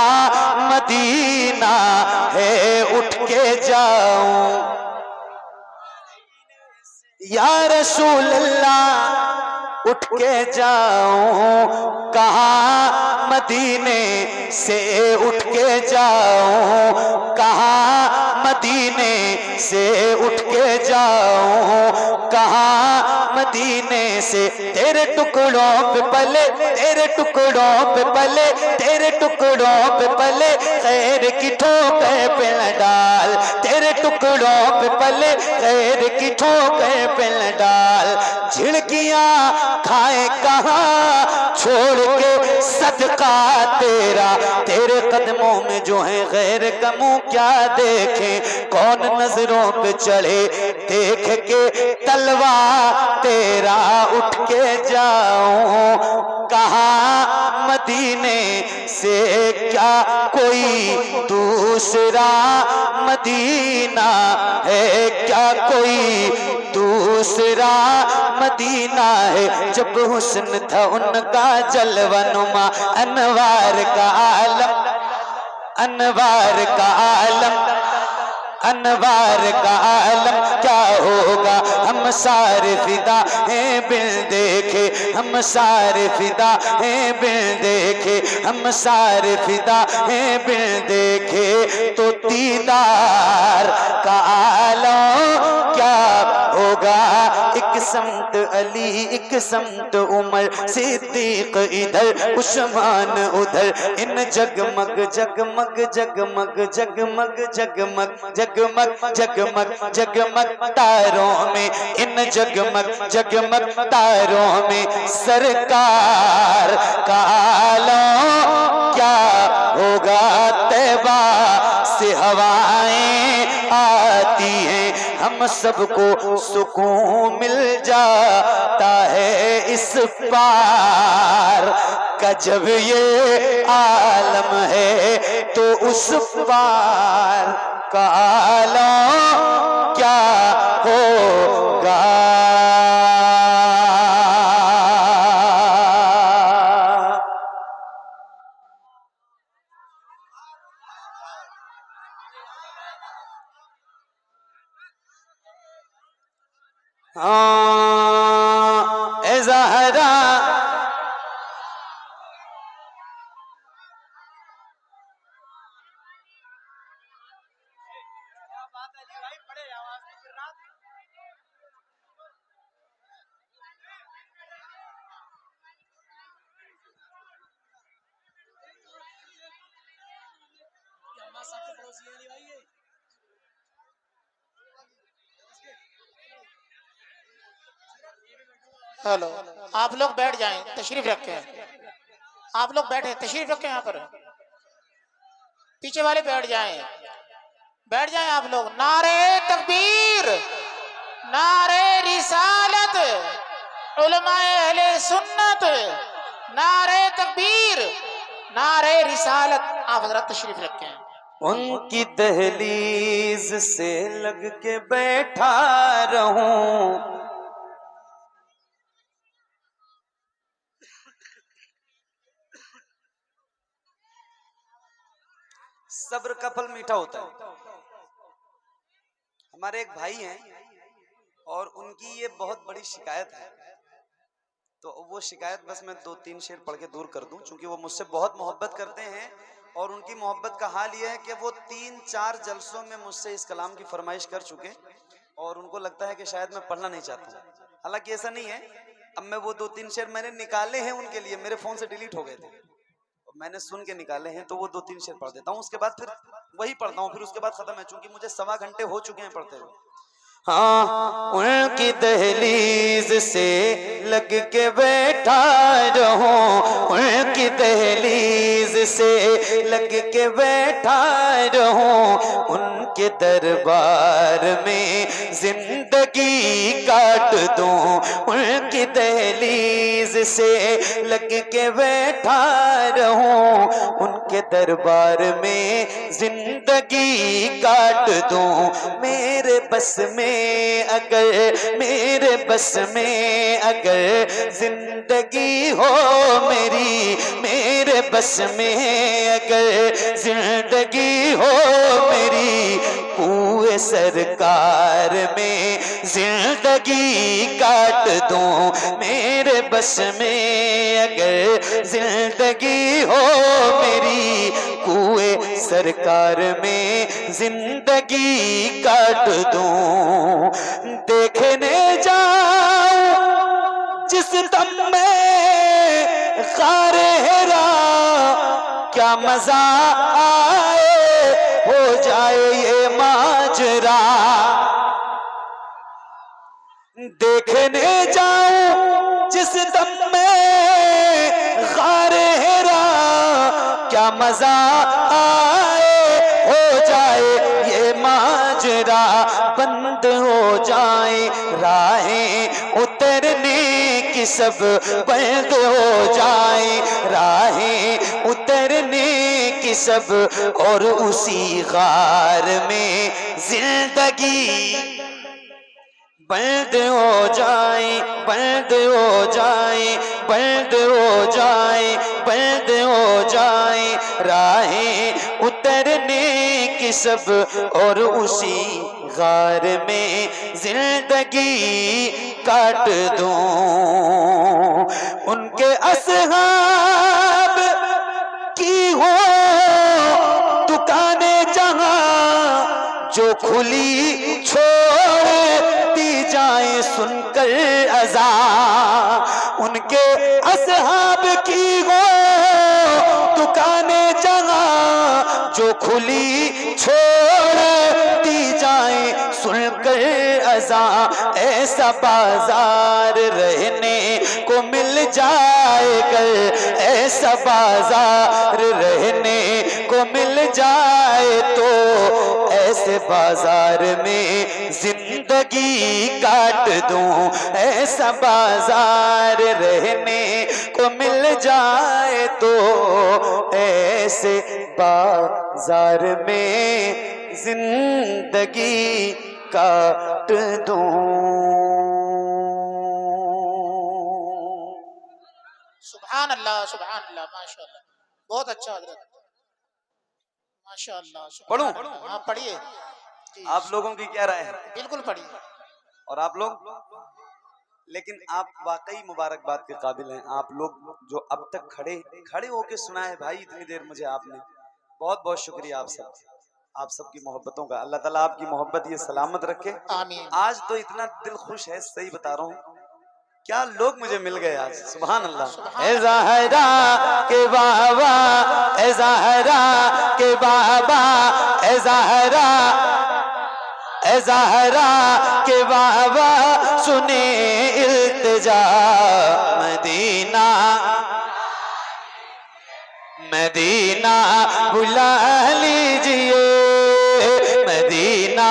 C: मदीना है, उठ के जाऊं या रसूल अल्लाह, उठ के जाऊं कहाँ मदीने से, उठ के जाऊं कहाँ मदीने से, उठ के जाऊं कहाँ मदीने से। तेरे टुकड़ों पे पले, तेरे टुकड़ों पे पले, तेरे टुकड़ों पे पले, खैर की ठोकर पे न डाल, तेरे टुकड़ों पे पले, खैर की ठोकर पे न डाल। झिड़कियां खाए कहाँ छोड़ के सदका तेरा, तेरे कदमों में जो है गैर का मुंह क्या देखे, कौन नजरों पे चढ़े देख के तलवा तेरा। उठ के जाऊं कहाँ मदीने से, क्या कोई दूसरा मदीना है, क्या कोई दूसरा मदीना है। जब हुस्न था उनका जलवनुमा, अनवार का आलम, अनवार का आलम, अनवार का आलम क्या होगा। हम सारे फिदा हैं बिन देखे, हम सारे फिदा हैं बिन देखे, हम सारे फिदा हैं बिन देखे। तो दीदार का आलम क्या होगा। एक समत अली, एक समत उमर, सिद्दीक इधर, उस्मान उधर, इन जगमग जगमग जगमग जगमग जगमग जगमग जगमग जगमग तारों में, इन जगमग जगमग तारों में सरकार का आलम क्या होगा। तैबा से हवाएं आती हैं, हम सबको सुकून मिल जाता है इस पार का। जब ये आलम है तो उस पार का आलम क्या होगा। हाँ ए ज़हरा,
D: हेलो, आप लोग बैठ जाएं, तशरीफ रखें। आप लोग बैठे, तशरीफ रखें यहाँ पर, पीछे वाले बैठ जाएं, बैठ जाएं आप लोग। नारे तकबीर, नारे रिसालत, उलमाए अहले सुन्नत, नारे तकबीर, नारे रिसालत। आप हजरत तशरीफ रखें।
C: उनकी दहलीज से लग के बैठा रहूं,
A: सब्र का फल मीठा होता है। हमारे एक भाई हैं और उनकी ये बहुत बड़ी शिकायत है, तो वो शिकायत बस मैं 2-3 शेर पढ़ के दूर कर दूं, क्योंकि वो मुझसे बहुत मोहब्बत करते हैं और उनकी मोहब्बत का हाल ये है कि वो 3-4 जलसों में मुझसे इस कलाम की फरमाइश कर चुके और उनको लगता है कि शायद मैं पढ़ना नहीं चाहता हूँ। हालांकि ऐसा नहीं है। अब मैं वो 2-3 शेर मैंने निकाले हैं उनके लिए, मेरे फोन से डिलीट हो गए थे, मैंने सुन के निकाले हैं, तो वो 2-3 शेर पढ़ देता हूँ, उसके बाद फिर वही पढ़ता हूँ, फिर उसके बाद खत्म है, चूंकि मुझे 1.25 घंटे हो चुके हैं पढ़ते हुए।
C: हाँ उनकी दहलीज से लग के बैठा रहूं, उनकी दहलीज से लग के बैठा रहूं, उनके दरबार में जिंदगी जिंदगी काट दूं उनकी दहलीज से लग के बैठा रहूं उनके दरबार में जिंदगी काट दूं मेरे बस में अगर मेरे बस में अगर जिंदगी हो मेरी मेरे बस में अगर जिंदगी हो मेरी कुएं सरकार में जिंदगी काट दूं मेरे बस में अगर जिंदगी हो मेरी कुएं सरकार में जिंदगी काट दूं देखने जाऊं जिस दम में ग़ारे हिरा क्या मजा आए हो जाए ये माजरा देखने जाऊं जिस दम में ग़ारे हिरा क्या मजा आए हो जाए ये माजरा बंद हो जाए राहें उतरने की सब बंद हो जाए राहें उतरने की सब और उसी गार में जिंदगी बंद हो जाए बंद हो जाए बंद हो जाए बंद हो जाए राहें उतरने की सब और उसी गार में जिंदगी काट दूं उनके असहाब की हो दुकानें जहां जो खुली छोड़ दी जाए सुनकर अज़ा उनके असहाब की हो दुकानें जहां जो खुली छोड़ दी जाए सुनकर अज़ा ऐसा बाजार रहने को मिल जाएगा ऐसा बाजार रहने को मिल जाए तो ऐसे बाजार में जिंदगी काट दूं ऐसा बाजार रहने को मिल जाए तो ऐसे बाजार में जिंदगी काट दूं
D: सुभान अल्लाह माशाअल्लाह बहुत अच्छा हजरत माशाअल्लाह
A: पढ़ूं?
D: हाँ पढ़िए जी
A: आप लोगों की क्या राय है
D: बिल्कुल पढ़िए
A: और आप लोग लेकिन आप वाकई मुबारकबाद के काबिल हैं आप लोग जो अब तक खड़े होके सुना है भाई इतनी देर मुझे आपने बहुत बहुत शुक्रिया आप सबकी मोहब्बतों का अल्लाह ताला आपकी मोहब्बत ये सलामत रखे
D: आमीन
A: आज तो इतना दिल खुश है सही बता रहा हूँ क्या लोग मुझे मिल गए आज सुभान अल्लाह
C: ए ज़हरा के बाबा ए ज़हरा के बाबा ए ज़हरा ए ज़हरा के बाबा सुने इल्तिजा मदीना मदीना बुला लीजिए मदीना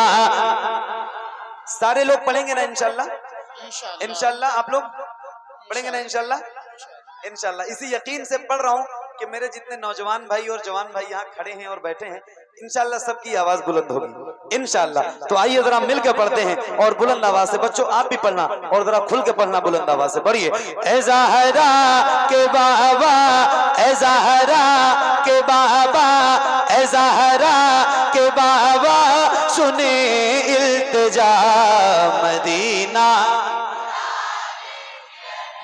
A: सारे लोग पढ़ेंगे ना इंशाल्लाह इंशाल्लाह आप लोग पढ़ेंगे ना इंशाल्लाह इंशाल्लाह इसी यकीन से पढ़ रहा हूँ कि मेरे जितने नौजवान भाई और जवान भाई यहाँ खड़े हैं और बैठे हैं इंशाल्लाह सबकी आवाज बुलंद होगी इंशाल्लाह तो आइए जरा मिलकर पढ़ते हैं और बुलंद आवाज से बच्चों आप भी पढ़ना और जरा खुल के पढ़ना बुलंद आवाज से पढ़िए ए ज़हरा के बाबा ए ज़हरा के बाबा ए ज़हरा के बाबा सुने इल्तिजा मदीना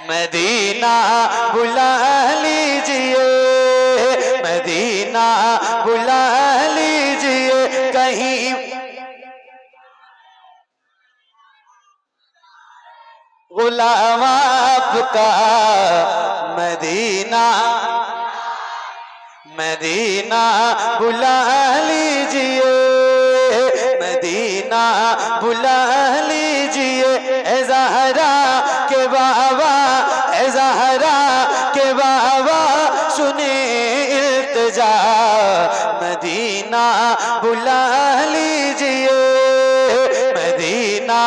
A: मदीना बुला लीजिए मदीना बुला लीजिए कहीं गुलाम आपका मदीना मदीना बुला लीजिए मदीना बुला लीजिए ए ज़हरा के बाबा ए ज़हरा के बाबा सुने इल्तिजा मदीना बुला लीजिए मदीना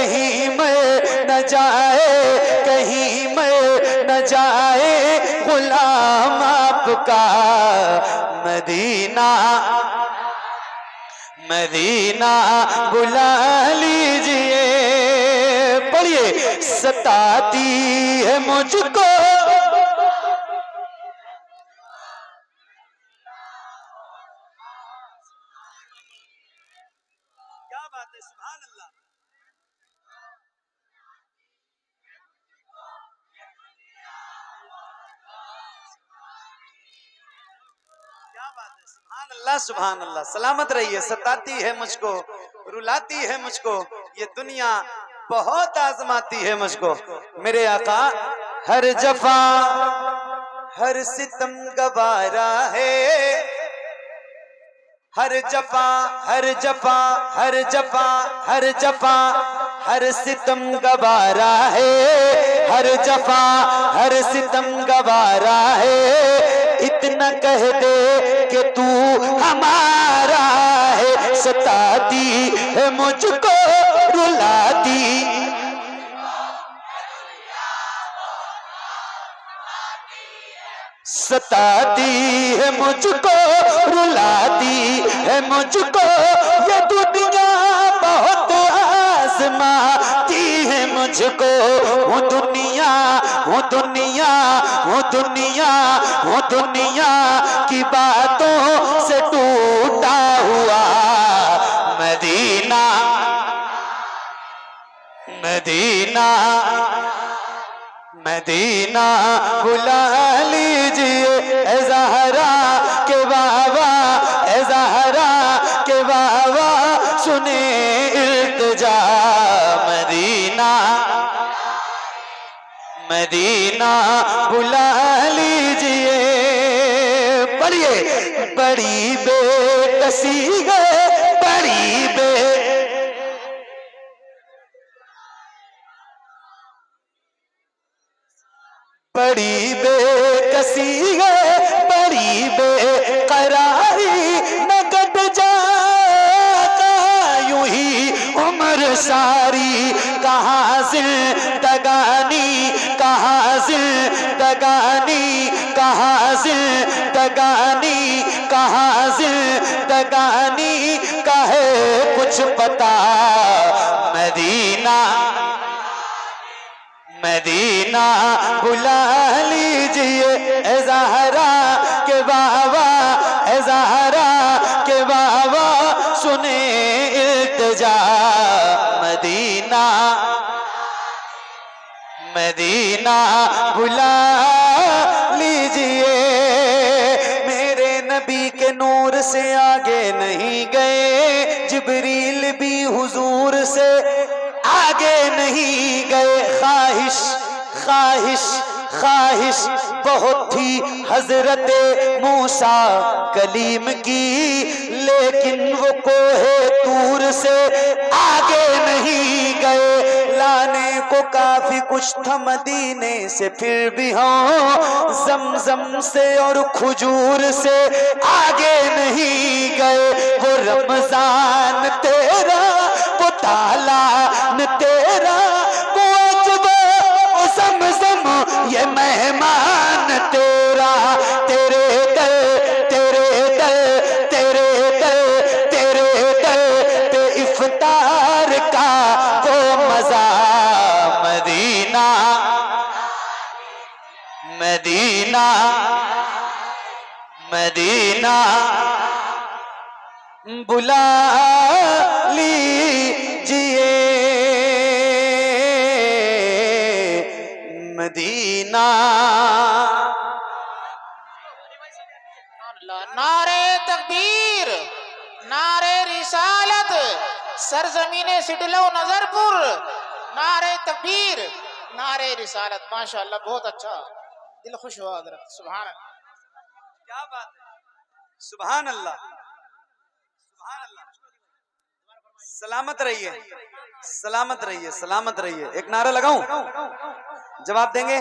C: कहीं मर न जाए, कहीं मर न जाए गुलाम आपका मदीना, मदीना बुला लीजिए। पढ़िए, सताती है मुझको
A: क्या बात है, सुभान अल्लाह। क्या बात है, सुभान अल्लाह, सुभान अल्लाह। सलामत रहिए। सताती है मुझको, रुलाती है मुझको, ये दुनिया बहुत आजमाती है मुझको। मेरे आका हर जफा हर सितम गवारा है, हर जफा हर जफा हर जफा हर जफा हर सितम गवारा है, हर जफा हर सितम गवारा है। इतना कह दे कि तू हमारा है, सताती है मुझको, रुलाती सताती है मुझको, रुलाती है मुझको। ये दुनिया बहुत आजमाती है मुझको। हूँ दुनिया, हूँ दुनिया, हूँ दुनिया, हूँ दुनिया की बातों से टूटा हुआ मदीना, मदीना, मदीना बुला लीजिए। ए ज़हरा के बाबा, ए ज़हरा के बाबा सुने इल्तिजा, मदीना, मदीना बुला लीजिए। पढ़िए, बड़ी बेकसी है, बड़ी बड़ी बेकसी है, बड़ी बेकरारी, नगद जाता यूं ही उम्र सारी। कहाँ जिंदगानी, कहाँ जिंदगानी, कहाँ जिंदगानी, कहाँ जिंदगानी का है कुछ पता। मदीना, मदीना बुला लीजिए। ए ज़हरा के बाबा, ए ज़हरा के बाबा सुने इल्तिजा, मदीना, मदीना बुला लीजिए। मेरे नबी के नूर से आगे नहीं गए, जिब्रील भी हुजूर से आगे नहीं गए। ख्वाहिश ख्वाहिश ख्वाहिश बहुत थी हजरत मूसा कलीम की, लेकिन वो कोहे तूर से आगे नहीं गए। लाने को काफी कुछ था मदीने से, फिर भी हाँ जमजम से और खजूर से आगे नहीं गए। वो रमजान तेरा, वो तालान तेरा, वो अजब वो समसम ये मेहमान तेरा। तेरे दर, तेरे दर, तेरे दर, तेरे दर पे इफ्तार का वो मजा। मदीना, मदीना, मदीना बुला लीजिए। मदीना,
D: नारे तकबीर, नारे रिसालत, सरजमीने सिडलो नजरपुर, नारे तकबीर, नारे रिसालत। माशाअल्लाह, बहुत अच्छा, दिल खुश हुआ हजरत। सुभान अल्लाह,
A: क्या बात है, सुभान अल्लाह, सुभान अल्लाह। सलामत रहिए, सलामत रहिए, सलामत रहिए। एक नारा लगाऊं, जवाब देंगे?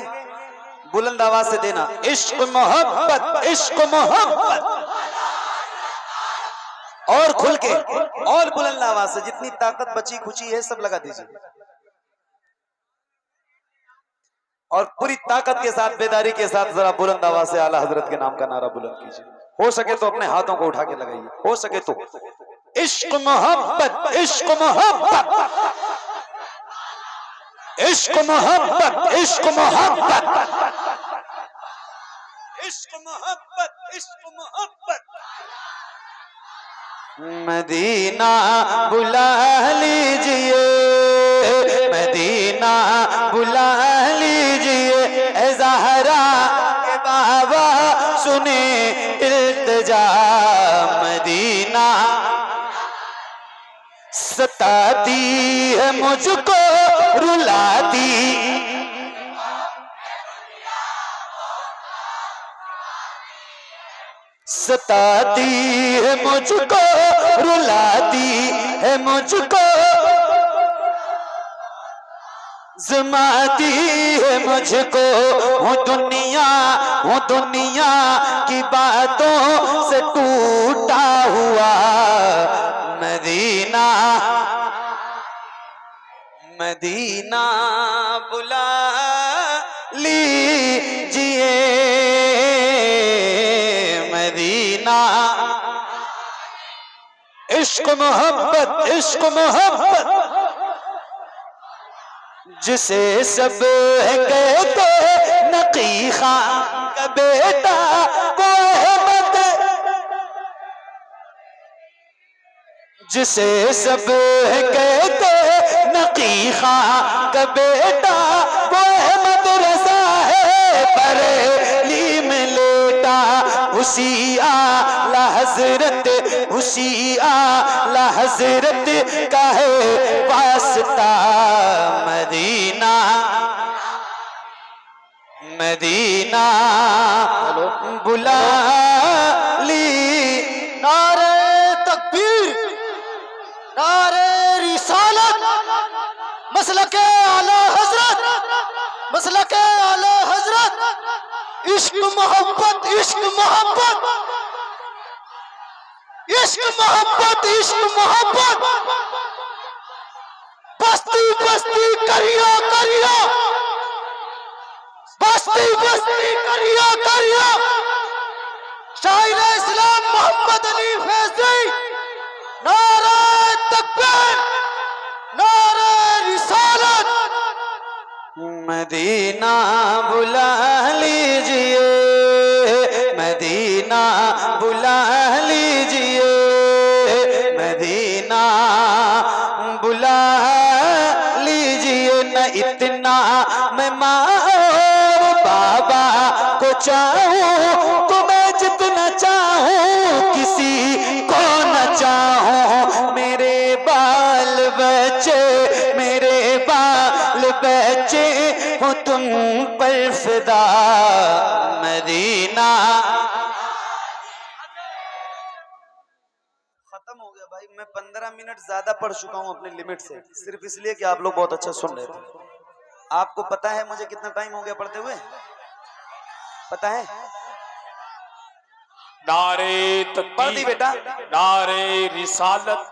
A: बुलंद आवाज से देना। इश्क मोहब्बत, इश्क मोहब्बत। और खुल के और बुलंद आवाज से, जितनी ताकत बची खुची है सब लगा दीजिए।
C: और पूरी ताकत के साथ, बेदारी के साथ जरा बुलंद आवाज से आला हजरत के नाम का नारा बुलंद कीजिए। हो सके तो अपने हाथों को उठा के लगाइए, हो सके तो। इश्क मोहब्बत, इश्क मोहब्बत, इश्क मोहब्बत, इश्क मोहब्बत,
A: इश्क मोहब्बत, इश्क मोहब्बत।
C: मदीना बुला लीजिए, मदीना बुला लीजिए, ए ज़हरा के बाबा सुने इल्तिजा। मदीना सताती है मुझको, रुलाती, सताती है मुझको, रुलाती है मुझको, ज़माती है मुझको। हूँ दुनिया की बातों से टूटा हुआ। मदीना, मदीना बुला लीजिए, मदीना। इश्क मोहब्बत, इश्क मोहब्बत, जिसे सब कहते नकी खां का बेटा वो अहमद, जिसे सब कहते नकी खां का बेटा वो अहमद रज़ा है। बरेली में लेटा उसी आला हजरत, उसी आला हजरत का है वास्ता। मदीना, मदीना बुला ली।
D: नारे तकबीर, नारे रिसालत, मसलके आला हजरत, मसलके आला हजरत। इश्क मोहब्बत, इश्क मोहब्बत, इश्क मोहब्बत, इश्क मोहब्बत। बस्ती बस्ती करियो करियो, बस्ती बस्ती करियो करियो। शायर इस्लाम मोहम्मद अली फैज़ी, नारे तकबीर, नारे रिसालत।
C: मदीना बुला लीजिए, मदीना बुला लीजिए, मदीना बुला लीजिए। न इतना मैं माँ और बाबा को चाहूँ, तो मैं जितना चाहूँ किसी को न चाहूँ। मेरे बाल बच्चे, मेरे बाल बच्चे हो तुम पर फिदा। मदीना।
A: खत्म हो गया भाई, मैं 15 मिनट ज्यादा पढ़ चुका हूँ अपने लिमिट से, सिर्फ इसलिए कि आप लोग बहुत अच्छा सुन रहे थे। आपको पता है मुझे कितना टाइम हो गया पढ़ते हुए? पता है?
B: नारे
A: पढ़ दी
B: तकबीर,
A: बेटा।
B: नारे रिसालत,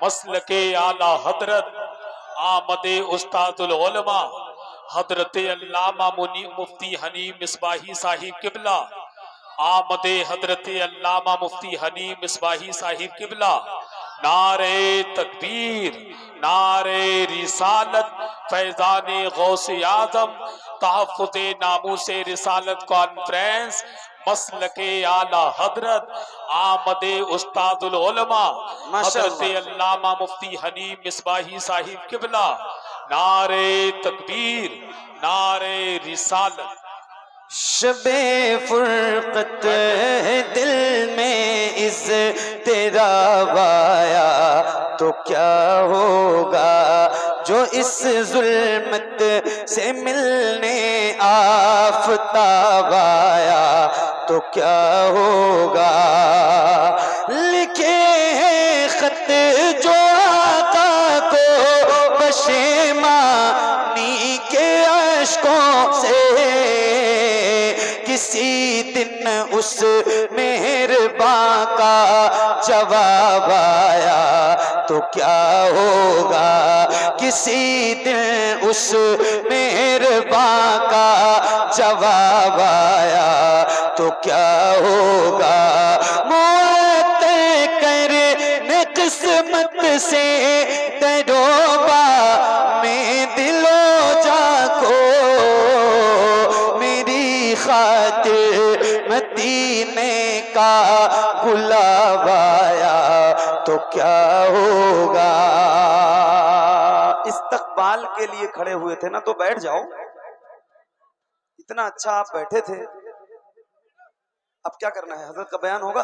B: मसलके आला हजरत, आमदे उस्तादुल उलमा हजरत अल्लामा मुफ्ती हनीम मिसबाही साहिब किबला, आमदे हजरत अल्लामा मुफ्ती हनीम मिसबाही साहिब किबला। नारे तकबीर, नारे रिसालत, फैजाने गौसे आजम, तहफ़्फ़ुज़े नामूसे रिसालत कॉन्फ्रेंस, मसलके आला हजरत, आमदे उस्तादुल उलमा हजरत अल्लामा मुफ्ती हनीम मिसबाही साहिब किबला। नारे तकबीर, नारे रिसालत।
C: शबे फुरकत दिल में इस तेरा वाया, तो क्या होगा जो इस जुल्मत से मिलने आफताब आया, तो क्या होगा। लिखे हैं खत जो आका को पशेमानी के अश्कों से, किसी दिन उस मेहरबान का जवाब आया, तो क्या होगा, किसी दिन उस मेहरबां का जवाब आया तो क्या होगा। मौत करने किस्मत से दरोबा में दिलो जाको, मेरी खातिर मदीने का बुलावाया तो क्या होगा।
A: इस्तकबाल के लिए खड़े हुए थे ना, तो बैठ जाओ। इतना अच्छा आप बैठे थे, अब क्या करना है? हजरत का बयान होगा।